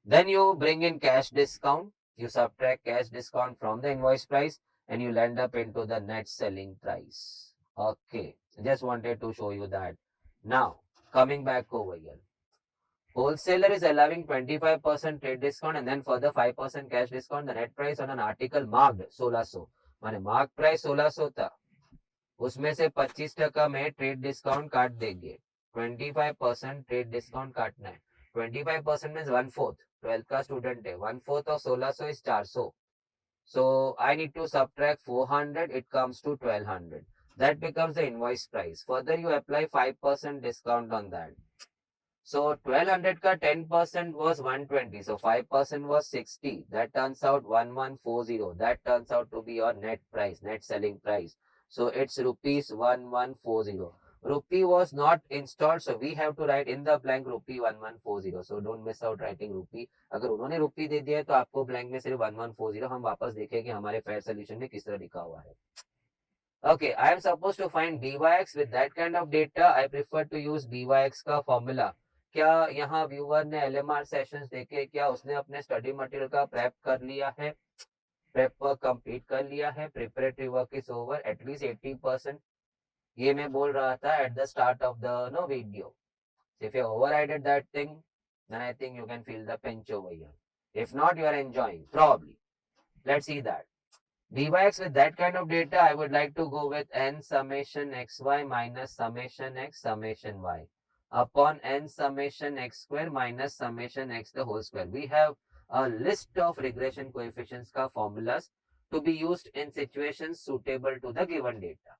[SPEAKER 1] Then you bring in cash discount. You subtract cash discount from the invoice price and you land up into the net selling price. Okay, just wanted to show you that. Now, coming back over here. Wholesaler is allowing 25% trade discount and then further 5% cash discount. The net price on an article marked 1600. माने mark price 1600 था. उसमें से 25% में trade discount काट देंगे. 25% trade discount काटना है. 25% means 1/4. 12th का student है. 1/4 of 1600 is 400. So I need to subtract 400. It comes to 1200. That becomes the invoice price. Further you apply 5% discount on that. So 1200 ka 10% was 120. So 5% was 60. That turns out 1140. That turns out to be your net price, net selling price. So it's rupees 1140. Rupee was not installed, so we have to write in the blank rupee 1140. So don't miss out writing rupee. अगर उन्होंने rupee दे दिया है तो आपको blank में सिर्फ 1140. हम वापस देखेंगे हमारे fair solution में किस तरह लिखा हुआ है. Okay, I am supposed to find byx with that kind of data. I prefer to use byx का formula. क्या यहाँ व्यूअर ने LMR सेशंस देखे, क्या उसने अपने स्टडी मटेरियल का प्रेप कर लिया है, प्रेप वर्क कंप्लीट कर लिया है, preparatory work is over at least 80%. ये मैं बोल रहा था at the start of the video. If you overrided that thing then I think you can feel the pinch over here. If not, you are enjoying probably. Let's see that. Byx with that kind of data, I would like to go with n summation xy minus summation x summation y upon n summation x square minus summation x the whole square. We have a list of regression coefficients का formulas to be used in situations suitable to the given data.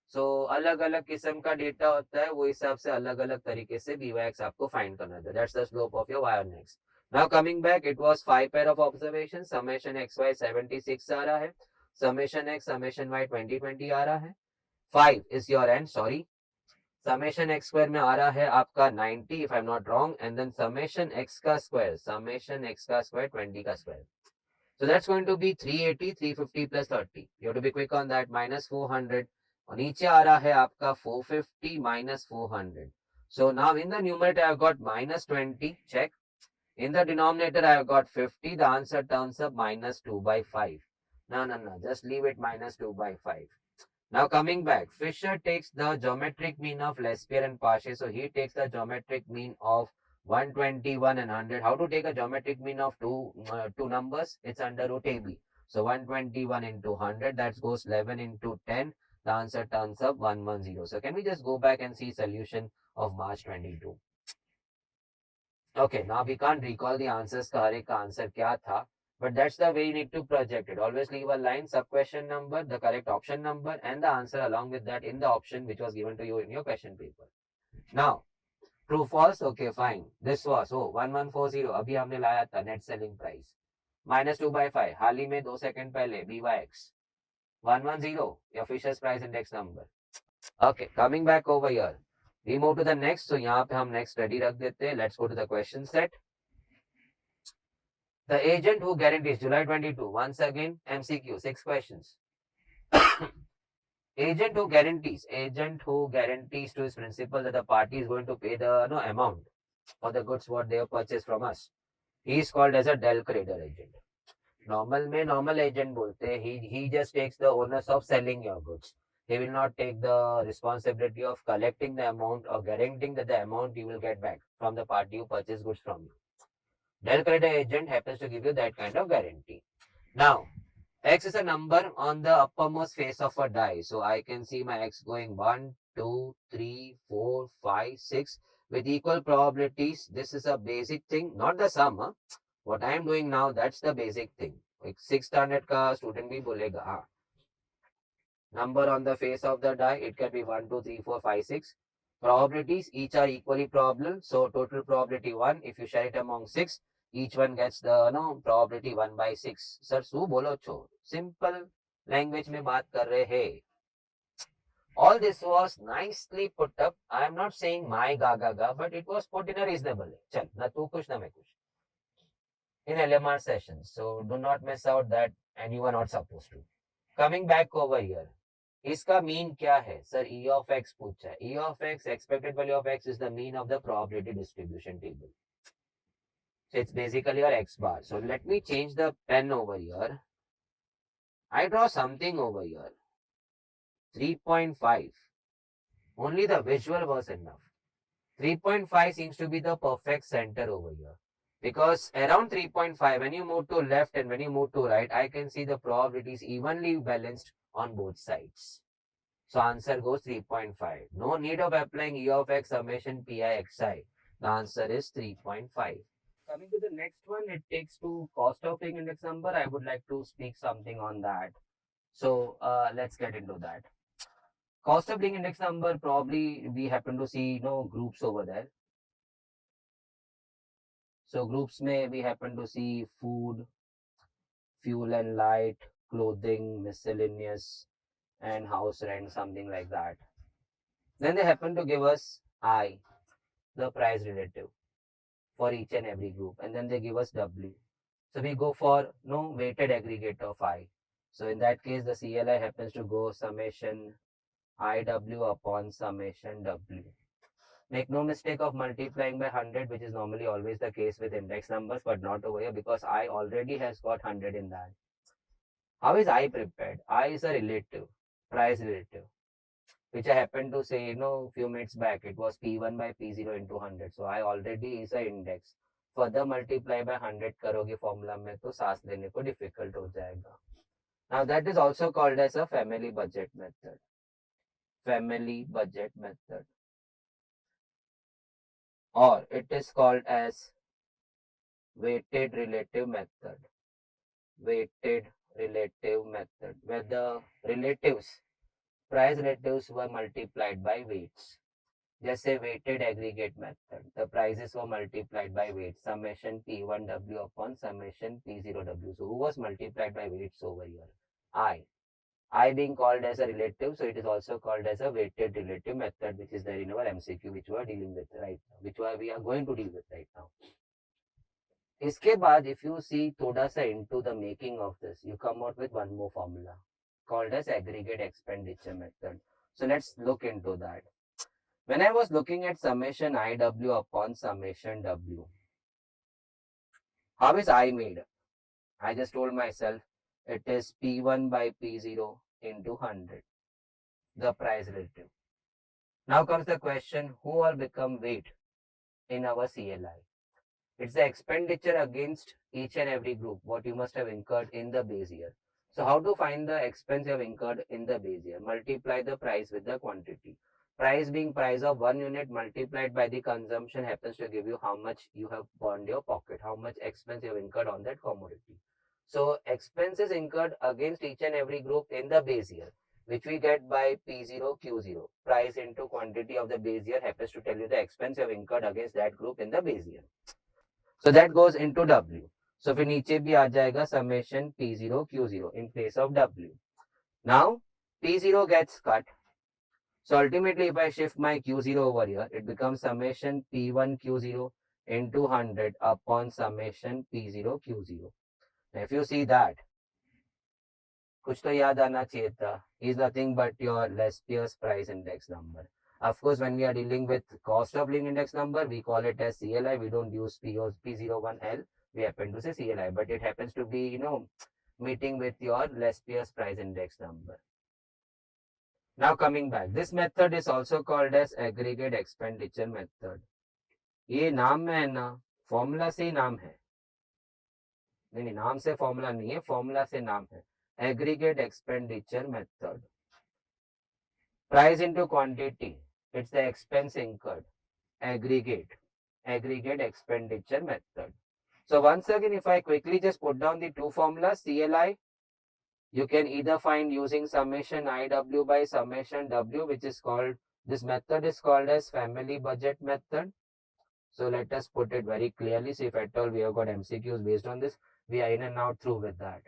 [SPEAKER 1] So अलग अलग किस्म का data होता है, वो हिसाब से अलग अलग तरीके से byx आपको फाइंड करना है. That's the slope of your y on x. Now coming back, it was 5 pair of observations. Summation xy 76 आ रहा है, summation x summation y 20 आ रहा है. 5 is your n, sorry. Summation x square में आ रहा है आपका 90 if I'm not wrong, and then summation x का square 20 का square. So that's going to be 380, 350 plus 30. You have to be quick on that. Minus 400. और नीचे आ रहा है आपका 450 minus 400. So now in the numerator I have got minus 20. Check. In the denominator I have got 50. The answer turns up minus 2 by 5. No. Just leave it minus 2 by 5. Now coming back, Fisher takes the geometric mean of Lespier and Pache. So he takes the geometric mean of 121 and 100. How to take a geometric mean of two numbers? It's under root AB. So 121 into 100, that goes 11 into 10. The answer turns up 110. So can we just go back and see solution of March 22? Okay, now we can't recall the answers, correct answer kya tha, but that's the way you need to project it. Always leave a line, sub question number, the correct option number, and the answer along with that in the option which was given to you in your question paper. Now, true false, okay fine. This was 1140, अभी हमने लाया था net selling price. -2/5, हाल ही में 2 second पहले BYX. 110, your Fisher's price index number. Okay, coming back over here. We move to the next. So यहाँ पे हम next ready रख देते हैं. Let's go to the question set. The agent who guarantees July 22. Once again, MCQ, 6 questions. Agent who guarantees to his principal that the party is going to pay the amount for the goods what they have purchased from us. He is called as a credere agent. Normal agent bolte, he just takes the onus of selling your goods. He will not take the responsibility of collecting the amount or guaranteeing that the amount you will get back from the party who purchased goods from you. Credere agent happens to give you that kind of guarantee. Now, X is a number on the uppermost face of a die. So I can see my X going 1, 2, 3, 4, 5, 6 with equal probabilities. This is a basic thing, not the sum. Huh? What I am doing now, that's the basic thing. Like 6th standard ka student bhi bolega. हाँ. Number on the face of the die, it can be 1, 2, 3, 4, 5, 6. Probabilities, each are equally probable. So total probability 1. If you share it among 6, each one gets the probability 1/6. Sir, su bolo cho. Simple language में बात कर रहे हैं. All this was nicely put up. I am not saying my ga, but it was put in a reasonable way. चल, ना तू कुछ ना मैं कुछ. In LMR sessions. So do not miss out that, and you are not supposed to. Coming back over here. इसका mean क्या है सर? E of x पूछा है. E of x, expected value of x is the mean of the probability distribution table. So it's basically your x bar. So let me change the pen over here. I draw something over here. 3.5. Only the visual was enough. 3.5 seems to be the perfect center over here. Because around 3.5, when you move to left and when you move to right, I can see the probabilities evenly balanced on both sides. So answer goes 3.5. No need of applying E of x summation pi xi. The answer is 3.5. Coming to the next one, it takes to cost of paying index number. I would like to speak something on that. So let's get into that. Cost of living index number, probably we happen to see groups over there. So groups may we happen to see food, fuel and light, clothing, miscellaneous, and house rent, something like that. Then they happen to give us I, the price relative for each and every group, and then they give us W. So we go for weighted aggregate of I. So in that case, the CLI happens to go summation IW upon summation W. Make no mistake of multiplying by 100, which is normally always the case with index numbers, but not over here because I already has got 100 in that. How is I prepared? I is a relative, price relative, which I happened to say, few minutes back. It was P1 by P0 into 100. So I already is a index. Further multiply by 100 करोगे formula में तो सांस लेने को difficult हो जाएगा. Now that is also called as a family budget method. Family budget method. Or it is called as weighted relative method. Weighted relative method, where the relatives, price relatives were multiplied by weights. जैसे weighted aggregate method, the prices were multiplied by weights, summation P1W upon summation P0W. So who was multiplied by weights over here? I being called as a relative, so it is also called as a weighted relative method, which is there in our MCQ, which we are dealing with right now, which we are going to deal with right now. इसके बाद, if you see थोड़ा सा into the making of this, you come out with one more formula called as aggregate expenditure method. So let's look into that. When I was looking at summation IW upon summation W, how is I made? I just told myself it is P1 by P0 into 100, the price relative. Now comes the question, who all become weight in our CLI? It's the expenditure against each and every group, what you must have incurred in the base year. So how to find the expense you have incurred in the base year? Multiply the price with the quantity. Price being price of 1 unit multiplied by the consumption happens to give you how much you have burned your pocket, how much expense you have incurred on that commodity. So expenses incurred against each and every group in the base year, which we get by P0 Q0. Price into quantity of the base year happens to tell you the expense you have incurred against that group in the base year. So that goes into W. So फिर नीचे भी आ जाएगा summation P0 Q0 in place of W. Now P0 gets cut. So ultimately if I shift my Q0 over here, it becomes summation P1 Q0 into 100 upon summation P0 Q0. Now if you see that, कुछ तो याद आना चाहिए था, is nothing but your Lespius price index number. Of course, when we are dealing with cost of living index number, we call it as CLI. We don't use P01L. We happen to say CLI, but it happens to be, meeting with your Lespius price index number. Now coming back, this method is also called as aggregate expenditure method. ये नाम में है ना, formula से ही नाम है. नहीं, नाम से फॉर्मूला नहीं है, फॉर्मूला से नाम है. Aggregate expenditure method. Price into quantity. It's the expense incurred. Aggregate expenditure method. So once again, if I quickly just put down the two formulas, CLI, you can either find using summation IW by summation W, which is called, this method is called as family budget method. So let us put it very clearly. So if at all we have got MCQs based on this, we are in and out through with that.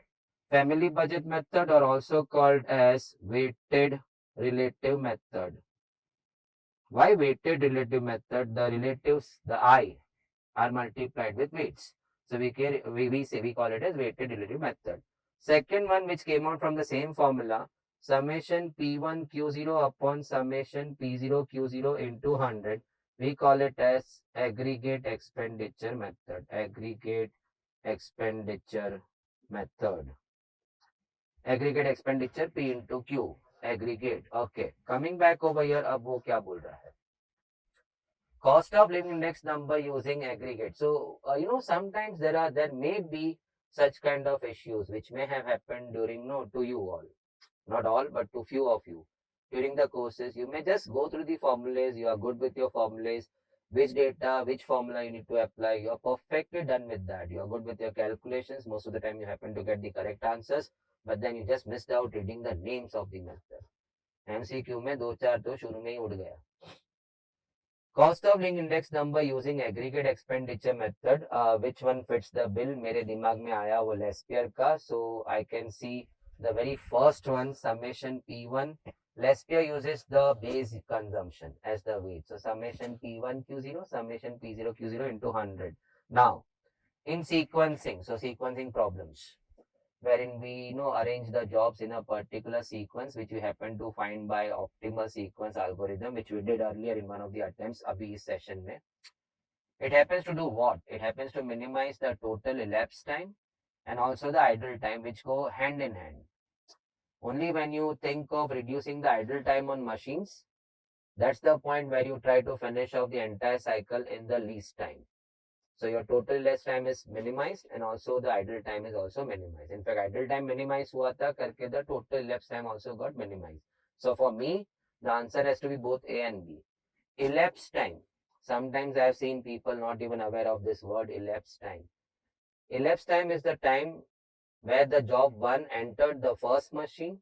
[SPEAKER 1] Family budget method, or also called as weighted relative method. Why weighted relative method? The relatives, the I, are multiplied with weights. So we call it as weighted relative method. Second one, which came out from the same formula, summation P1 Q0 upon summation P0 Q0 into 100. We call it as aggregate expenditure method. Aggregate expenditure method. Aggregate expenditure P into Q. Aggregate. Okay. Coming back over here, अब वो क्या बोल रहा है? Cost of living index number using aggregate. So, sometimes there may be such kind of issues which may have happened during, to you all. Not all, but to few of you. During the courses, you may just go through the formulas. You are good with your formulas. Which data, which formula you need to apply. You are perfectly done with that. You are good with your calculations. Most of the time you happen to get the correct answers. But then you just missed out reading the names of the method. MCQ में 2-4 तो शुरू में ही उड़ गया. Cost of living index number using aggregate expenditure method. Which one fits the bill? मेरे दिमाग में आया वो Lespier का. So I can see the very first one, summation P1. Lespier uses the base consumption as the weight. So summation P1 Q0, summation P0 Q0 into 100. Now, in sequencing, so sequencing problems, wherein we arrange the jobs in a particular sequence, which we happen to find by optimal sequence algorithm, which we did earlier in one of the attempts abhi is session mein. It happens to do what? It happens to minimize the total elapsed time and also the idle time, which go hand in hand. Only when you think of reducing the idle time on machines, that's the point where you try to finish off the entire cycle in the least time. So your total elapsed time is minimized and also the idle time is also minimized. In fact, idle time minimized हुआ था करके the total elapsed time also got minimized. So for me, the answer has to be both A and B. Elapsed time. Sometimes I have seen people not even aware of this word elapsed time. Elapsed time is the time where the job 1 entered the first machine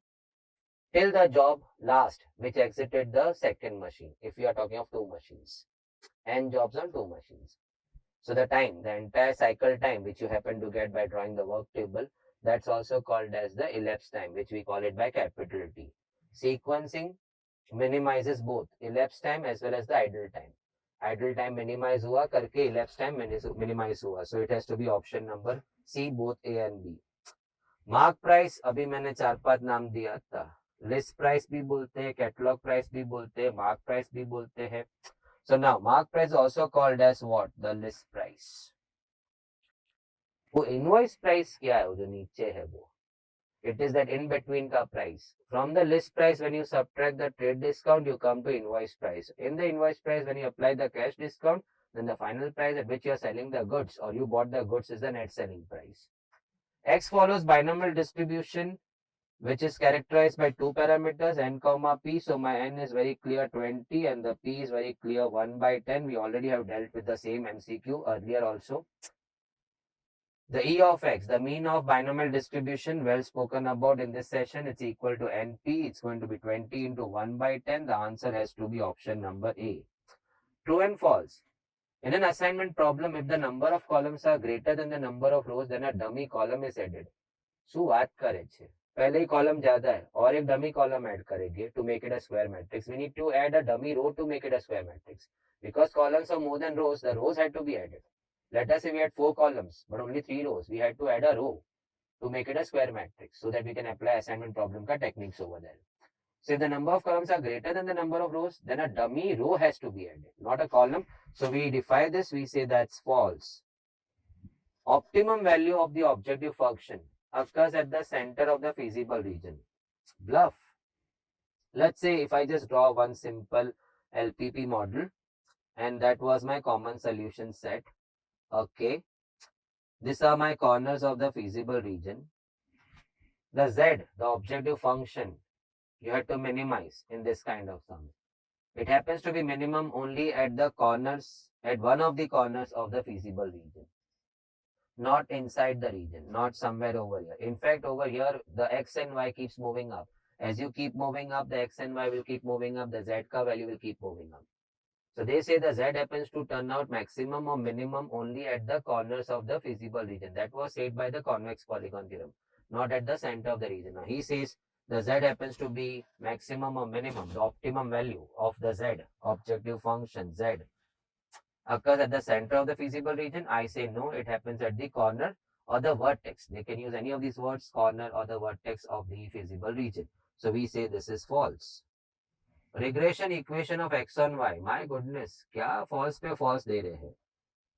[SPEAKER 1] till the job last, which exited the second machine. If we are talking of 2 machines, n jobs on 2 machines. So the time, the entire cycle time, which you happen to get by drawing the work table, that's also called as the elapsed time, which we call it by capital T. Sequencing minimizes both elapsed time as well as the idle time. Idle time minimize हुआ करके elapsed time minimize हुआ. So it has to be option number C, both A and B. Mark price, अभी मैंने 4-5 नाम दिया था. List price भी बोलते हैं, catalog price भी बोलते हैं, mark price भी बोलते हैं. So now mark price is also called as what? The list price. वो invoice price क्या है? वो जो नीचे है वो. It is that in between का price. From the list price, when you subtract the trade discount, you come to invoice price. In the invoice price, when you apply the cash discount, then the final price at which you are selling the goods or you bought the goods is the net selling price. X follows binomial distribution, which is characterized by two parameters, n comma p. So my n is very clear 20 and the p is very clear 1 by 10. We already have dealt with the same MCQ earlier also. The E of X, the mean of binomial distribution, well spoken about in this session, it's equal to NP. It's going to be 20 into 1 by 10. The answer has to be option number A. True and false. In an assignment problem, if the number of columns are greater than the number of rows, then a dummy column is added. શું વાત કરે છે? पहले ही column ज़्यादा है और एक dummy column add करेंगे to make it a square matrix. We need to add a dummy row to make it a square matrix. Because columns are more than rows, the rows had to be added. Let us say we had 4 columns, but only 3 rows. We had to add a row to make it a square matrix so that we can apply assignment problem ka techniques over there. So if the number of columns are greater than the number of rows, then a dummy row has to be added, not a column. So we define this, we say that's false. Optimum value of the objective function occurs at the center of the feasible region. Bluff. Let's say if I just draw one simple LPP model and that was my common solution set. Okay. These are my corners of the feasible region. The Z, the objective function, you have to minimize in this kind of sum. It happens to be minimum only at the corners, at one of the corners of the feasible region. Not inside the region, not somewhere over here. In fact, over here, the X and Y keeps moving up. As you keep moving up, the X and Y will keep moving up, the Z ka value will keep moving up. So they say the Z happens to turn out maximum or minimum only at the corners of the feasible region. That was said by the convex polygon theorem, not at the center of the region. Now he says the Z happens to be maximum or minimum, the optimum value of the Z, objective function Z, occurs at the center of the feasible region. I say no, it happens at the corner or the vertex. They can use any of these words, corner or the vertex of the feasible region. So we say this is false. Regression equation of x on y. My goodness, kya false pe false de rahe hai?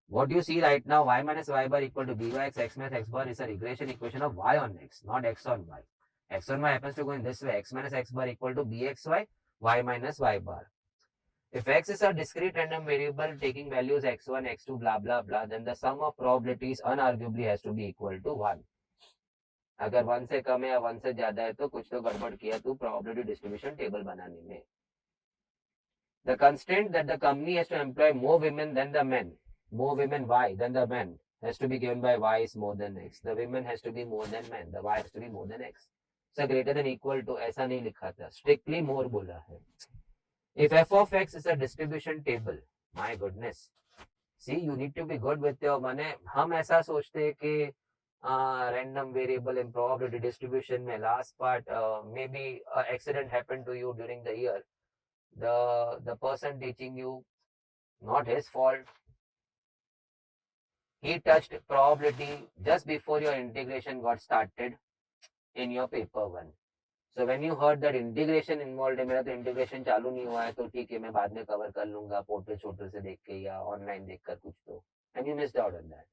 [SPEAKER 1] What you see right now, y minus y bar equal to by x minus x bar is a regression equation of y on x, not x on y. X on y happens to go in this way, x minus x bar equal to bxy, y minus y bar. If x is a discrete random variable taking values x1, x2, blah, blah, blah, then the sum of probabilities unarguably has to be equal to 1. अगर 1 से कम है या 1 से ज्यादा है तो कुछ तो गड़बड़ किया तू probability distribution table बनाने में. The constraint that the company has to employ more women than the men, more women y than the men, has to be given by y is more than x. The women has to be more than men, the y has to be more than x. So greater than equal to ऐसा नहीं लिखा था, strictly more बोला है. If f of x is a distribution table, my goodness, see you need to be good with your money. हम ऐसा सोचते हैं कि random variable in probability distribution में last part maybe accident happened to you during the year. The person teaching you, not his fault. He touched probability just before your integration got started in your paper 1. So when you heard that integration involved है, मेरा तो integration चालू नहीं हुआ है तो ठीक है मैं बाद में cover कर लूंगा पोर्टल शोटल से देख के या online देख कर कुछ तो, and you missed out on that.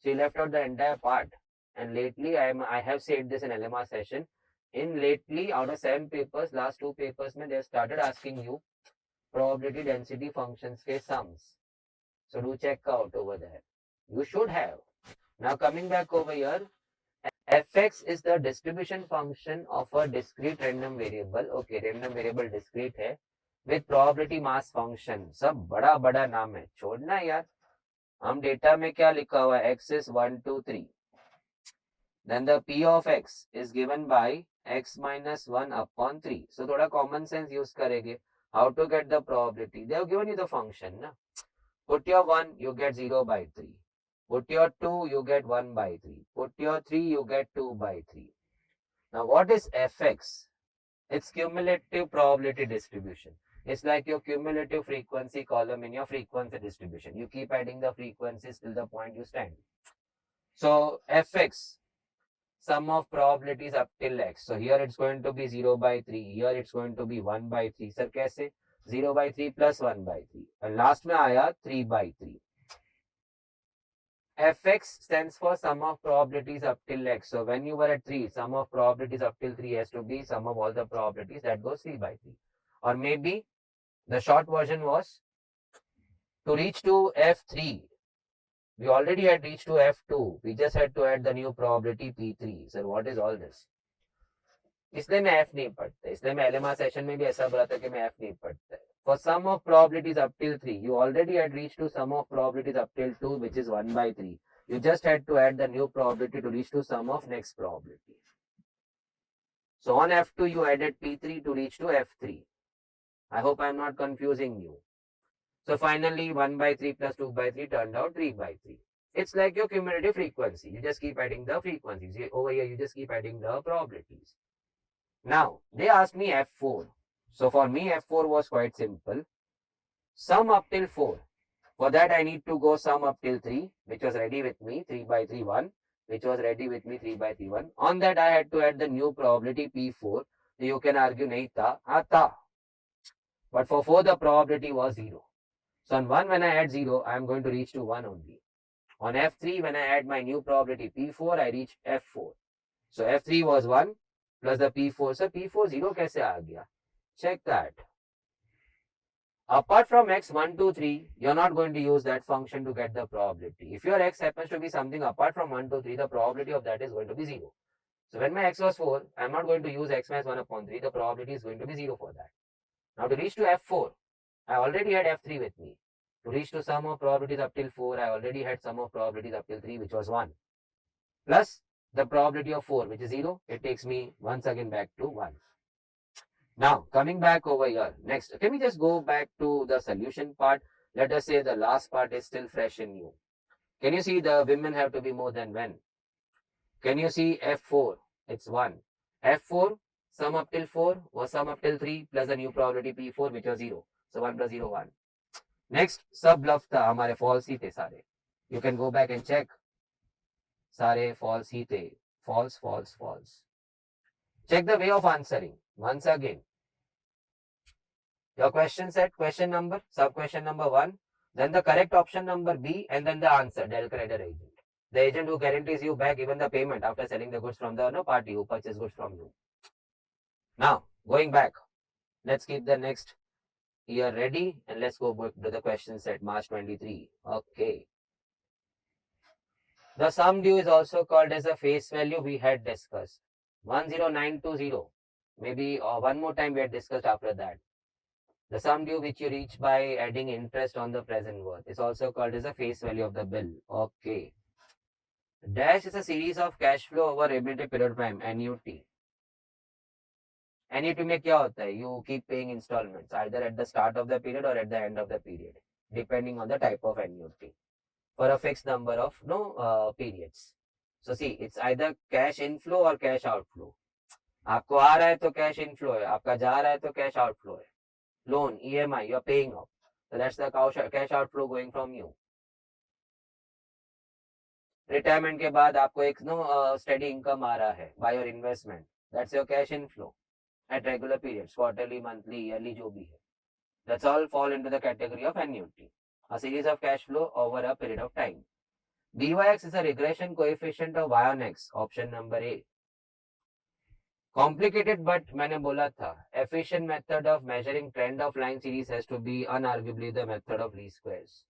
[SPEAKER 1] So you left out the entire part. And lately I have said this in LMR session. In lately out of 7 papers, last 2 papers में they have started asking you probability density functions के sums. So do check out over there. You should have. Now coming back over here. fx is the distribution function of a discrete random variable. Okay, random variable discrete है with probability mass function. सब बड़ा बड़ा नाम है, छोड़ना यार. हम data में क्या लिखा हुआ है? x is 1 2 3. Then the p of x is given by x minus 1 upon 3. So थोड़ा common sense use करेंगे. How to get the probability? They have given you the function ना. Put your 1, you get 0 by 3. Put your 2, you get 1 by 3. Put your 3, you get 2 by 3. Now what is fx? It's cumulative probability distribution. It's like your cumulative frequency column in your frequency distribution. You keep adding the frequencies till the point you stand. So fx, sum of probabilities up till x. So here it's going to be 0 by 3. Here it's going to be 1 by 3. Sir, कैसे? 0 by 3 plus 1 by 3. And last में आया 3 by 3. fx stands for sum of probabilities up till x. So when you were at 3, sum of probabilities up till 3 has to be sum of all the probabilities, that goes 3 by 3. Or maybe the short version was To reach to F3, we already had reached to F2. We just had to add the new probability P3. Sir, what is all this? इसलिए मैं F नहीं पढ़ता, इसलिए मैं LMR session में भी ऐसा बोला था कि मैं F नहीं पढ़ता. For sum of probabilities up till 3, you already had reached to sum of probabilities up till 2, which is 1 by 3. You just had to add the new probability to reach to sum of next probability. So on F2, you added P3 to reach to F3. I hope I am not confusing you. So finally, 1 by 3 plus 2 by 3 turned out 3 by 3. It's like your cumulative frequency. You just keep adding the frequencies. Over here, you just keep adding the probabilities. Now, they asked me F4. So for me, F4 was quite simple. Sum up till 4. For that, I need to go sum up till 3, which was ready with me, 3 by 3, 1, which was ready with me, 3 by 3, 1. On that, I had to add the new probability P4. So you can argue, nahi tha, tha. But for 4, the probability was 0. So on 1, when I add 0, I am going to reach to 1 only. On F3, when I add my new probability P4, I reach F4. So F3 was 1 plus the P4. So P4 0 kaise aa gaya? Check that. Apart from x 1, 2, 3, you're not going to use that function to get the probability. If your x happens to be something apart from 1, 2, 3, the probability of that is going to be 0. So when my x was 4, I'm not going to use x minus 1 upon 3. The probability is going to be 0 for that. Now to reach to F4, I already had F3 with me. To reach to sum of probabilities up till 4, I already had sum of probabilities up till 3, which was 1. Plus the probability of 4, which is 0. It takes me once again back to 1. Now, coming back over here, next, can we just go back to the solution part? Let us say the last part is still fresh in you. Can you see the women have to be more than men? Can you see F4? It's 1. F4, sum up till 4 was sum up till 3 plus the new probability P4, which was 0. So 1 plus 0, 1. Next, sub love था हमारे false ही थे सारे. You can go back and check. सारे false ही थे. False, false, false. Check the way of answering. Once again. Your question set, question number, sub question number 1, then the correct option number B, and then the answer, del credere agent. The agent who guarantees you back even the payment after selling the goods from the party who purchased goods from you. Now, going back, let's keep the next year ready and let's go back to the question set, March 23. Okay. The sum due is also called as a face value we had discussed. 10920. Maybe one more time we had discussed after that. The sum due which you reach by adding interest on the present worth is also called as a face value of the bill. Okay. Dash is a series of cash flow over a period of time, annuity. Annuity में क्या होता है? You keep paying installments either at the start of the period or at the end of the period, depending on the type of annuity, for a fixed number of periods. So see, it's either cash inflow or cash outflow. आपको आ रहा है तो cash inflow है, आपका जा रहा है तो cash outflow है. Loan, EMI, you are paying off. So that's the cash outflow going from you. Retirement के बाद आपको एक steady income आ रहा है by your investment. That's your cash inflow at regular periods, quarterly, monthly, yearly, जो भी है. That's all fall into the category of annuity. A series of cash flow over a period of time. BYX is a regression coefficient of Y on X. Option number A. Complicated, but मैंने बोला था, efficient method of measuring trend of line series has to be unarguably the method of least squares.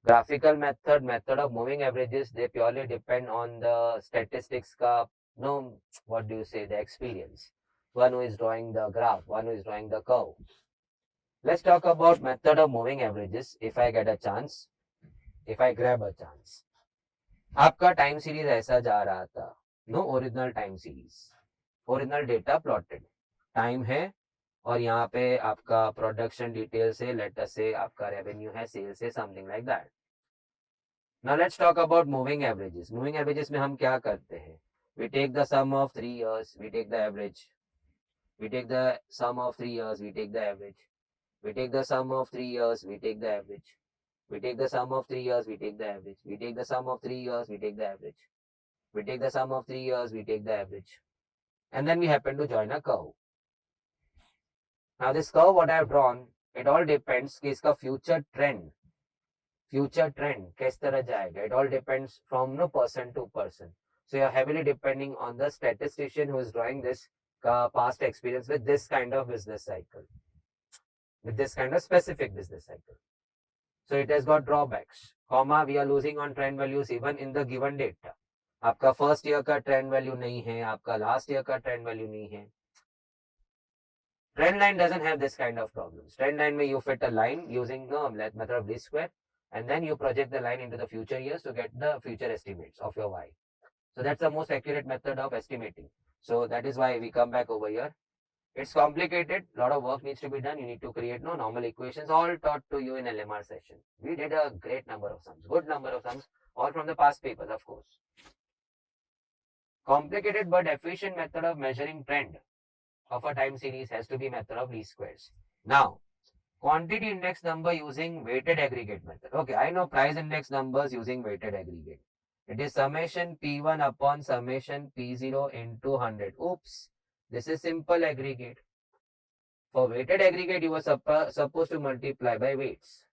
[SPEAKER 1] Graphical method of moving averages, they purely depend on the statistics ka, what do you say, the experience. One who is drawing the graph, one who is drawing the curve. Let's talk about method of moving averages if I get a chance, if I grab a chance. आपका time series ऐसा जा रहा था, no original time series. Original data plotted, time है और यहाँ पे आपका प्रोडक्शन डिटेल से, लेट अस से आपका रेवेन्यू है सेल से, something like that. Now let's talk about moving averages. Moving averages में हम क्या करते हैं? We take the sum of 3 years, we take the average, we take the sum of 3 years, we take the average, we take the sum of 3 years, we take the average, we take the sum of 3 years, we take the average, we take the sum of 3 years, we take the average, we take the sum of 3 years, we take the average. And then we happen to join a curve. Now this curve what I have drawn, it all depends कि इसका future trend किस तरह जाएगा. It all depends from person to person. So you are heavily depending on the statistician who is drawing this past experience with this kind of business cycle, with this kind of specific business cycle. So it has got drawbacks. Comma, we are losing on trend values even in the given data. आपका first year का trend value नहीं है, आपका last year का trend value नहीं है. Trend line doesn't have this kind of problems. Trend line में you fit a line using the method of least square, and then you project the line into the future years to get the future estimates of your y. So that's the most accurate method of estimating. So that is why we come back over here. It's complicated. A lot of work needs to be done. You need to create normal equations, all taught to you in LMR session. We did a great number of sums, good number of sums, all from the past papers, of course. Complicated but efficient method of measuring trend of a time series has to be method of least squares. Now, quantity index number using weighted aggregate method. Okay, I know price index numbers using weighted aggregate. It is summation P1 upon summation P0 into 100. Oops, this is simple aggregate. For weighted aggregate, you were supposed to multiply by weights.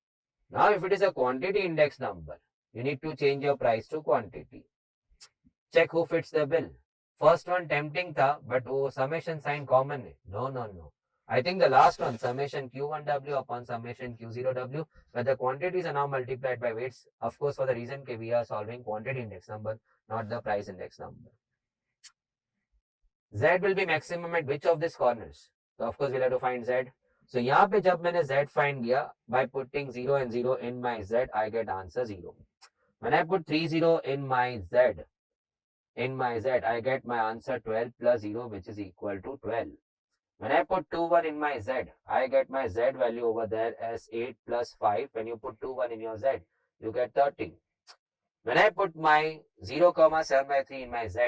[SPEAKER 1] Now, if it is a quantity index number, you need to change your price to quantity. Check who fits the bill. First one tempting tha, but वो summation sign common है. No. I think the last one, summation Q1W upon summation Q0W, where the quantities are now multiplied by weights. Of course, for the reason that we are solving quantity index number, not the price index number. Z will be maximum at which of these corners? So of course, we'll have to find Z. So यहाँ पे जब मैंने Z find किया, by putting 0 and 0 in my Z, I get answer 0. When I put 3 0 in my Z, I get my answer 12 plus 0, which is equal to 12. When I put 2 1 in my Z, I get my Z value over there as 8 plus 5. When you put 2 1 in your Z, you get 13. When I put my 0 comma 7 by 3 in my Z,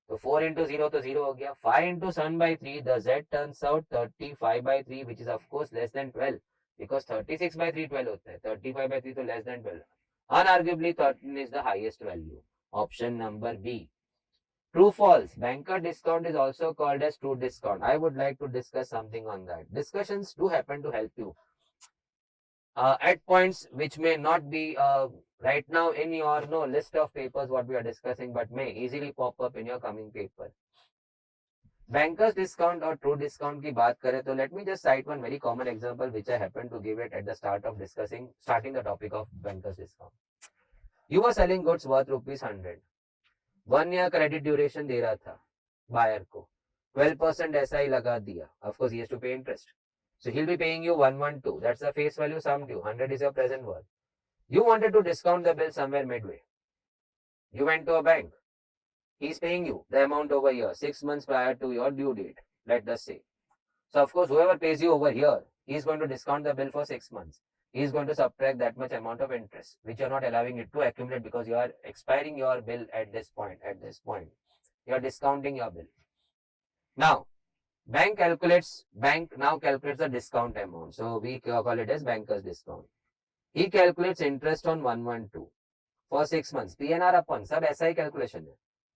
[SPEAKER 1] so 4 into 0 to 0 हो गया. 5 into 7 by 3, the Z turns out 35 by 3, which is of course less than 12. Because 36 by 3 12 होता है. 35 by 3 तो less than 12. Unarguably 13 is the highest value. Option number B. True false. Banker discount is also called as true discount. I would like to discuss something on that. Discussions do happen to help you at points which may not be right now in your list of papers what we are discussing, but may easily pop up in your coming paper. Bankers discount or true discount की बात करें तो let me just cite one very common example which I happen to give it at the start of starting the topic of bankers discount. You were selling goods worth ₹100. 1 year credit duration दे रहा था buyer को. 12% SI लगा दिया. Of course, he has to pay interest. So he'll be paying you 112. That's the face value sum due. 100 is your present worth. You wanted to discount the bill somewhere midway. You went to a bank. He's paying you the amount over here 6 months prior to your due date, let us say. So of course, whoever pays you over here, he is going to discount the bill for 6 months. He is going to subtract that much amount of interest, which you are not allowing it to accumulate because you are expiring your bill at this point. You are discounting your bill. Now, bank now calculates the discount amount. So we call it as banker's discount. He calculates interest on 112 for 6 months. PNR upon sub SI calculation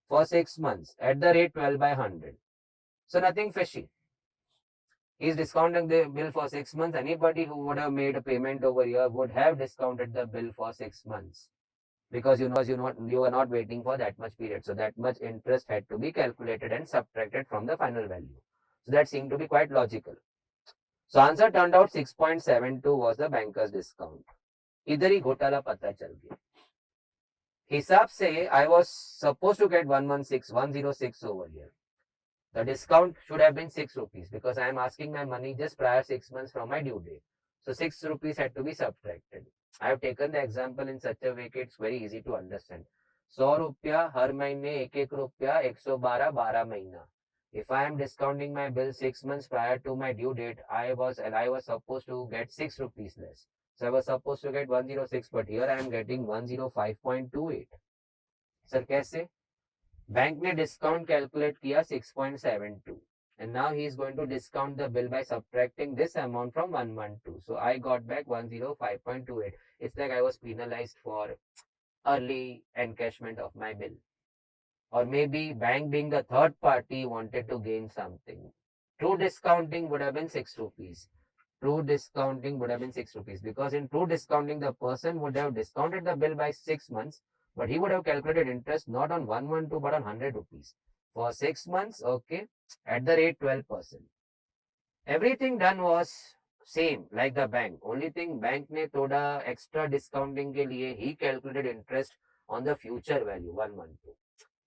[SPEAKER 1] for 6 months at the rate 12 by 100. So nothing fishy. He is discounting the bill for 6 months. Anybody who would have made a payment over here would have discounted the bill for 6 months because you were not waiting for that much period. So that much interest had to be calculated and subtracted from the final value. So that seemed to be quite logical. So answer turned out 6.72 was the banker's discount. इधर ही घोटाला पता चल गया. हिसाब से I was supposed to get 106 over here. The discount should have been 6 rupees because I am asking my money just prior 6 months from my due date. So 6 rupees had to be subtracted. I have taken the example in such a way that it's very easy to understand. 100 रुपया हर महीने 1 रुपया 112 12 महीना. If I am discounting my bill 6 months prior to my due date, I was supposed to get 6 rupees less. So I was supposed to get 106, but here I am getting 105.28. Sir, कैसे? Bank ने discount calculate किया 6.72. And now he is going to discount the bill by subtracting this amount from 112. So I got back 105.28. It's like I was penalized for early encashment of my bill. Or maybe bank being the third party wanted to gain something. True discounting would have been 6 rupees. True discounting would have been 6 rupees because in true discounting the person would have discounted the bill by 6 months, but he would have calculated interest not on 112 but on 100 rupees. For 6 months, okay, at the rate 12%. Everything done was same like the bank, only thing bank ने थोड़ा extra discounting के लिए ही calculated interest on the future value 112.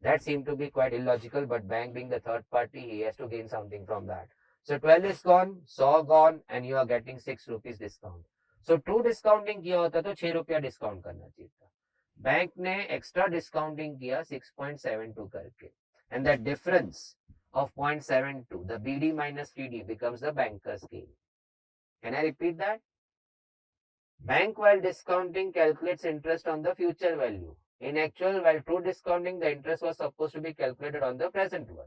[SPEAKER 1] That seemed to be quite illogical, but bank being the third party, he has to gain something from that. So 12 is gone, 100 gone, and you are getting 6 rupees discount. So true discounting किया होता तो 6 रुपया discount करना चाहिए था. Bank ने extra discounting किया 6.72 करके, and that difference of 0.72, the BD minus TD becomes the banker's gain. Can I repeat that? Bank, while discounting, calculates interest on the future value. In actual, while true discounting, the interest was supposed to be calculated on the present one.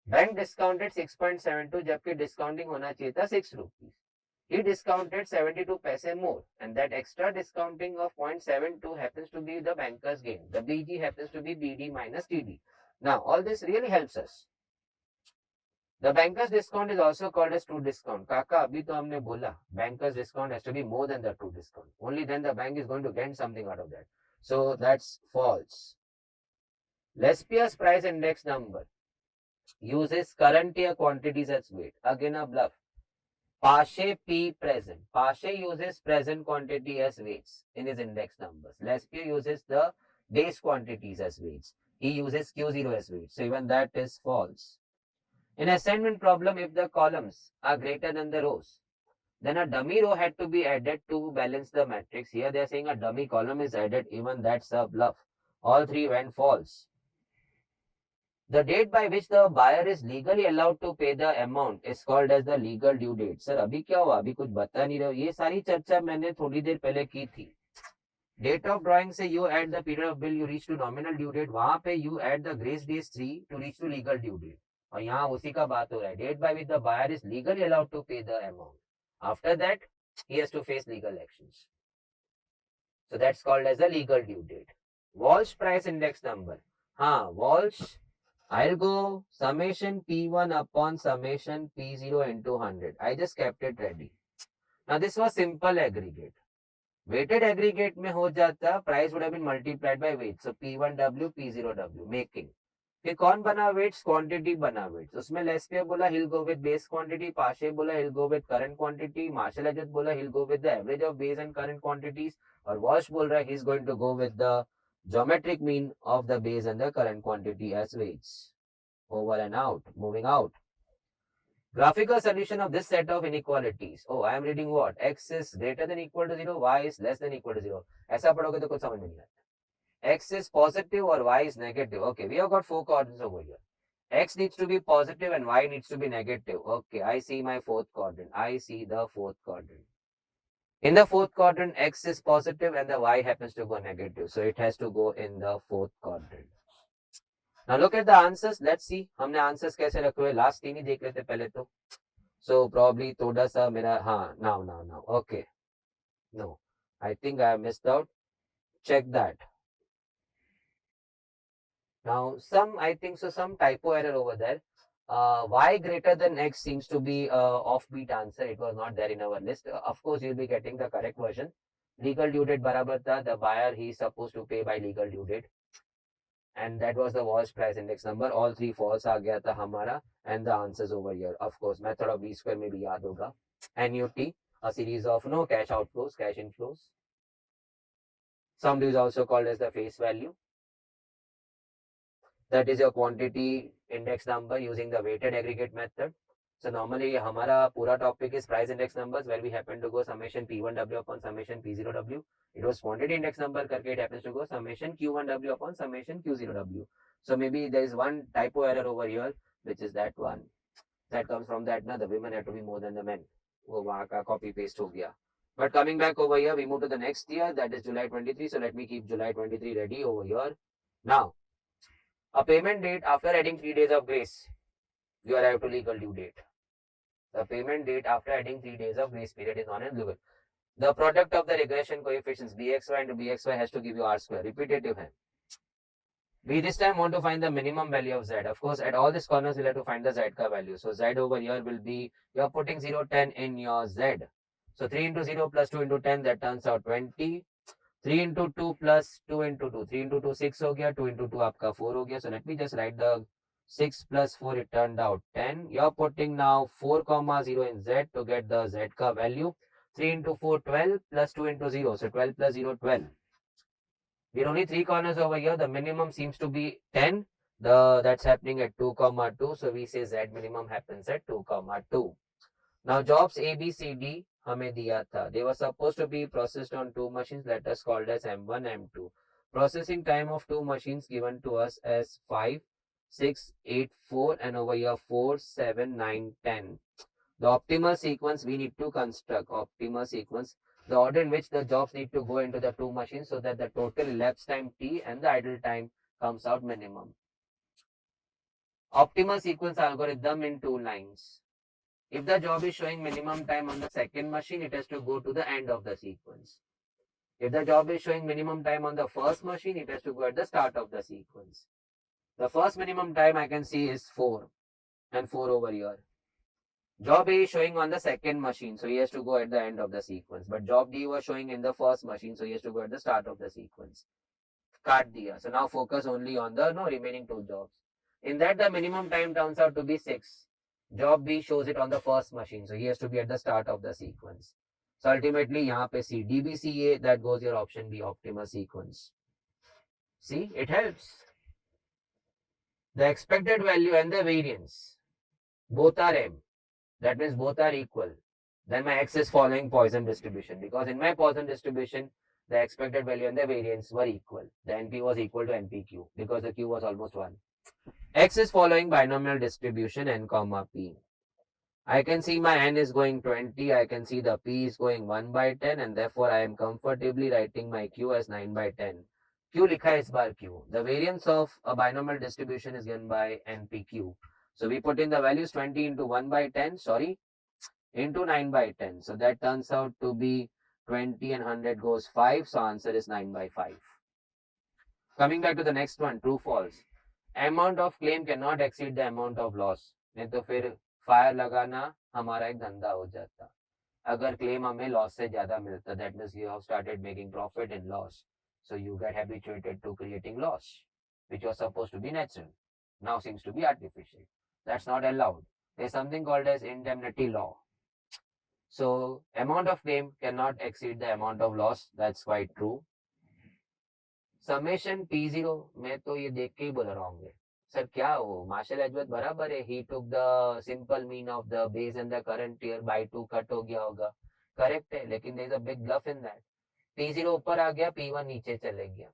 [SPEAKER 1] Bank discounted 6.72, जबकि discounting होना चाहिए था 6 rupees. He discounted 72 paise more, and that extra discounting of 0.72 happens to be the banker's gain. The BG happens to be BD minus TD. Now, all this really helps us. The banker's discount is also called as true discount. Kaka, abhi to humne bola, banker's discount has to be more than the true discount. Only then the bank is going to gain something out of that. So that's false. Lespier's price index number uses current year quantities as weight. Again a bluff. Pache P present. Pache uses present quantity as weights in his index numbers. Lespier uses the base quantities as weights. He uses Q0 as weights. So even that is false. In assignment problem, if the columns are greater than the rows, then a dummy row had to be added to balance the matrix. Here they are saying a dummy column is added. Even that's a bluff. All three went false. The date by which the buyer is legally allowed to pay the amount is called as the legal due date. Sir, अभी क्या हुआ? अभी कुछ बता नहीं रहे हो. ये सारी चर्चा मैंने थोड़ी देर पहले की थी. Date of drawing से you add the period of bill, you reach to nominal due date. वहां पे you add the grace days 3 to reach to legal due date. और यहाँ उसी का बात हो रहा है. Date by which the buyer is legally allowed to pay the amount. After that, he has to face legal actions. So that's called as the legal due date. Walsh price index number. हाँ, Walsh. I'll go summation P1 upon summation P0 into 100. I just kept it ready. Now this was simple aggregate. Weighted aggregate में हो जाता, price would have been multiplied by weight. So P1W, P0W, making. फिर कौन बना weights? Quantity बना weights. उसमें Lespier बोला he'll go with base quantity, Pache बोला he'll go with current quantity, Marshall Ajit बोला he'll go with the average of base and current quantities, और Walsh बोल रहा है he's going to go with the geometric mean of the base and the current quantity as weights. Over and out, moving out. Graphical solution of this set of inequalities. Oh, I am reading what? X is greater than equal to 0, Y is less than equal to 0. ऐसा पढ़ोगे तो कुछ समझ में नहीं आता. X is positive or Y is negative. Okay, we have got 4 coordinates over here. X needs to be positive and Y needs to be negative. Okay, I see my 4th quadrant. I see the 4th quadrant. In the 4th quadrant, X is positive and the Y happens to go negative. So it has to go in the 4th quadrant. Now look at the answers. Let's see. हमने answers कैसे रखे हुए. Last 3 ही देख लेते पहले तो. So probably थोड़ा सा मेरा now. Okay. No, I think I have missed out. Check that. Now I think some typo error over there. Y greater than X seems to be offbeat answer. It was not there in our list. Of course, you'll be getting the correct version. Legal due date बराबर था. The buyer he is supposed to pay by legal due date. And that was the Walsh price index number. All 3 false आ गया था हमारा. And the answers over here. Of course, method of B square में भी याद होगा. NUT, a series of no cash outflows, cash inflows. Sum is also called as the face value. That is your quantity index number using the weighted aggregate method. So normally हमारा पूरा topic is price index numbers, where we happen to go summation P1W upon summation P0W. It was quantity index number करके it happens to go summation Q1W upon summation Q0W. So maybe there is one typo error over here, which is that one. That comes from that the women have to be more than the men. वो वहाँ का copy paste हो गया. But coming back over here, we move to the next year, that is July 23. So let me keep July 23 ready over here. Now, a payment date after adding 3 days of grace, you arrive to legal due date. The payment date after adding 3 days of grace period is known as legal. The product of the regression coefficients bxy into bxy has to give you r square. Repetitive hai. We this time want to find the minimum value of z. Of course, at all these corners, we'll have to find the z ka value. So z over here will be, you are putting 0, 10 in your z. So 3 into 0 plus 2 into 10, that turns out 20. 3 into 2 plus 2 into 2. 3 into 2, 6 हो गया. 2 into 2 आपका 4 हो गया. So let me just write the 6 plus 4, it turned out 10. You're putting now 4 comma 0 in Z to get the Z ka value. 3 into 4, 12 plus 2 into 0. So 12 plus 0, 12. We're only 3 corners over here. The minimum seems to be 10. That's happening at 2 comma 2. So we say Z minimum happens at 2 comma 2. Now jobs A, B, C, D हमें दिया था. They were supposed to be processed on 2 machines. Let us called as M1, M2. Processing time of 2 machines given to us as 5, 6, 8, 4 and over here 4, 7, 9, 10. The optimal sequence we need to construct. Optimal sequence. The order in which the jobs need to go into the 2 machines so that the total elapsed time T and the idle time comes out minimum. Optimal sequence algorithm in 2 lines. If the job is showing minimum time on the second machine, it has to go to the end of the sequence. If the job is showing minimum time on the first machine, it has to go at the start of the sequence. The first minimum time I can see is 4 and 4 over here. Job A is showing on the second machine, so he has to go at the end of the sequence. But job D was showing in the first machine, so he has to go at the start of the sequence. Cut diya. So now focus only on the remaining 2 jobs. In that, the minimum time turns out to be 6. Job B shows it on the first machine, so he has to be at the start of the sequence. So ultimately, यहाँ पे C, D, B, C, A, that goes your option B, optimal sequence. See, it helps. The expected value and the variance, both are M. That means both are equal. Then my X is following Poisson distribution, because in my Poisson distribution, the expected value and the variance were equal. The NP was equal to NPQ because the Q was almost 1. X is following binomial distribution N comma P. I can see my N is going 20. I can see the P is going 1 by 10 and therefore I am comfortably writing my Q as 9 by 10. Q likha hai is bar Q. The variance of a binomial distribution is given by NPQ. So we put in the values 20 into 1 by 10, into 9 by 10. So that turns out to be 20 and 100 goes 5. So answer is 9 by 5. Coming back to the next one, true false. Amount of claim cannot exceed the amount of loss. नहीं तो फिर fire लगाना हमारा एक धंधा हो जाता. अगर क्लेम हमें लॉस से ज्यादा मिलता, that means you have started making profit and loss. So you get habituated to creating loss, which was supposed to be natural. Now seems to be artificial. That's not allowed. There's something called as indemnity law. So amount of claim cannot exceed the amount of loss. That's quite true. Summation P0 मैं तो ये देख के ही बोल रहा हूँ sir क्या हो मार्शल एजवर्थ बराबर है ही took the simple mean of the base and the current year by 2 cut हो गया होगा करेक्ट है लेकिन there is a big bluff in that P0 ऊपर आ गया P1 नीचे चले गया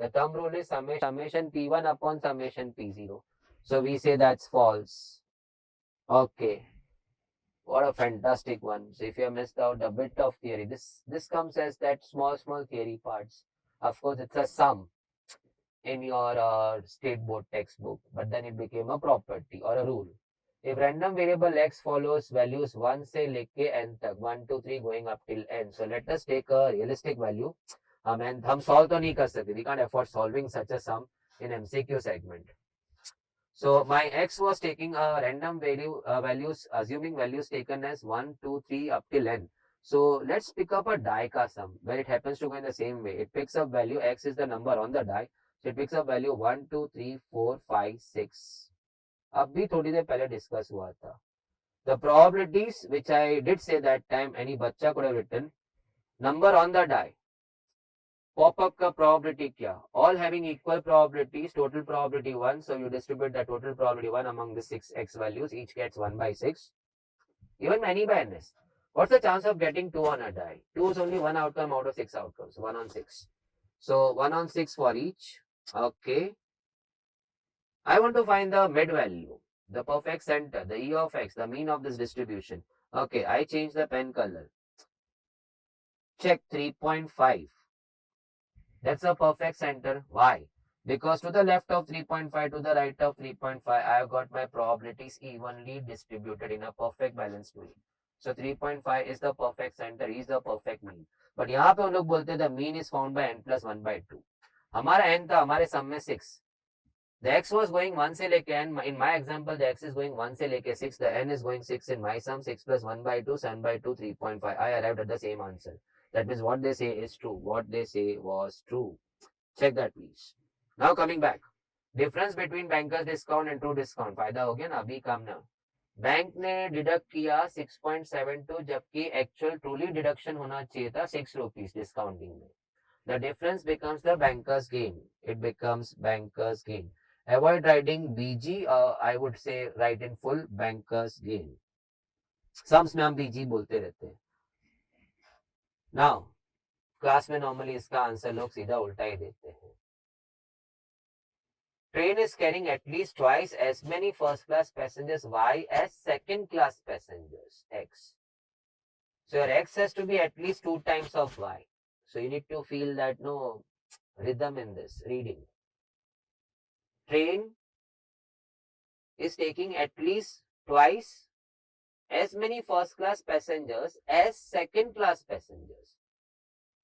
[SPEAKER 1] the thumb rule is summation P1 upon summation P0 so we say that's false. Okay, what a fantastic one. So if you have missed out a bit of theory, this comes as that small theory parts. Of course it's a sum in your state board textbook, but then it became a property or a rule. If random variable x follows values 1 से लेके n तक 1 2 3 going up till n, so let us take a realistic value. हम solve तो नहीं कर सकते, we can't afford solving such a sum in MCQ segment. So my x was taking a random values, assuming values taken as 1 2 3 up till n. So let's pick up a die ka sum where it happens to go in the same way. It picks up value, x is the number on the die. So it picks up value 1 2 3 4 5 6. अब भी थोड़ी देर पहले discuss हुआ था. The probabilities which I did say that time, any बच्चा could have written number on the die. Pop-up का probability क्या? All having equal probabilities, total probability 1. So you distribute the total probability 1 among the 6 x values. Each gets 1 by 6. Even many by n. What's the chance of getting 2 on a die? 2 is only 1 outcome out of 6 outcomes. 1 on 6. So 1 on 6 for each. Okay. I want to find the mid value, the perfect center, the E of x, the mean of this distribution. Okay, I change the pen color. Check 3.5. That's a perfect center. Why? Because to the left of 3.5, to the right of 3.5, I have got my probabilities evenly distributed in a perfect balanced way. So 3.5 is the perfect center, is the perfect mean. But यहाँ पे हम लोग बोलते हैं the mean is found by n plus 1 by 2. हमारा n था हमारे sum में 6. The x was going 1 से लेके n. In my example, the x is going 1 से लेके 6. The n is going 6 in my sum. 6 plus 1 by 2, 7 by 2, 3.5. I arrived at the same answer. That means what they say is true. What they say was true. Check that please. Now coming back. Difference between bankers discount and true discount, फायदा हो गया ना अभी काम ना। Bank ने deduct किया 6.72 जबकि एक्चुअल ट्रूली डिडक्शन होना चाहिए था 6 रुपीज डिस्काउंटिंग में। The difference becomes the bankers gain, it becomes bankers gain. Avoid writing BG, I would say write in full bankers gain. Sums में हम बीजी बोलते रहते हैं। नाउ क्लास में नॉर्मली इसका आंसर लोग सीधा उल्टा ही देते हैं। Train is carrying at least twice as many first class passengers Y as second class passengers X. So your X has to be at least 2 times of Y. So you need to feel that no rhythm in this reading. Train is taking at least twice as many first class passengers as second class passengers.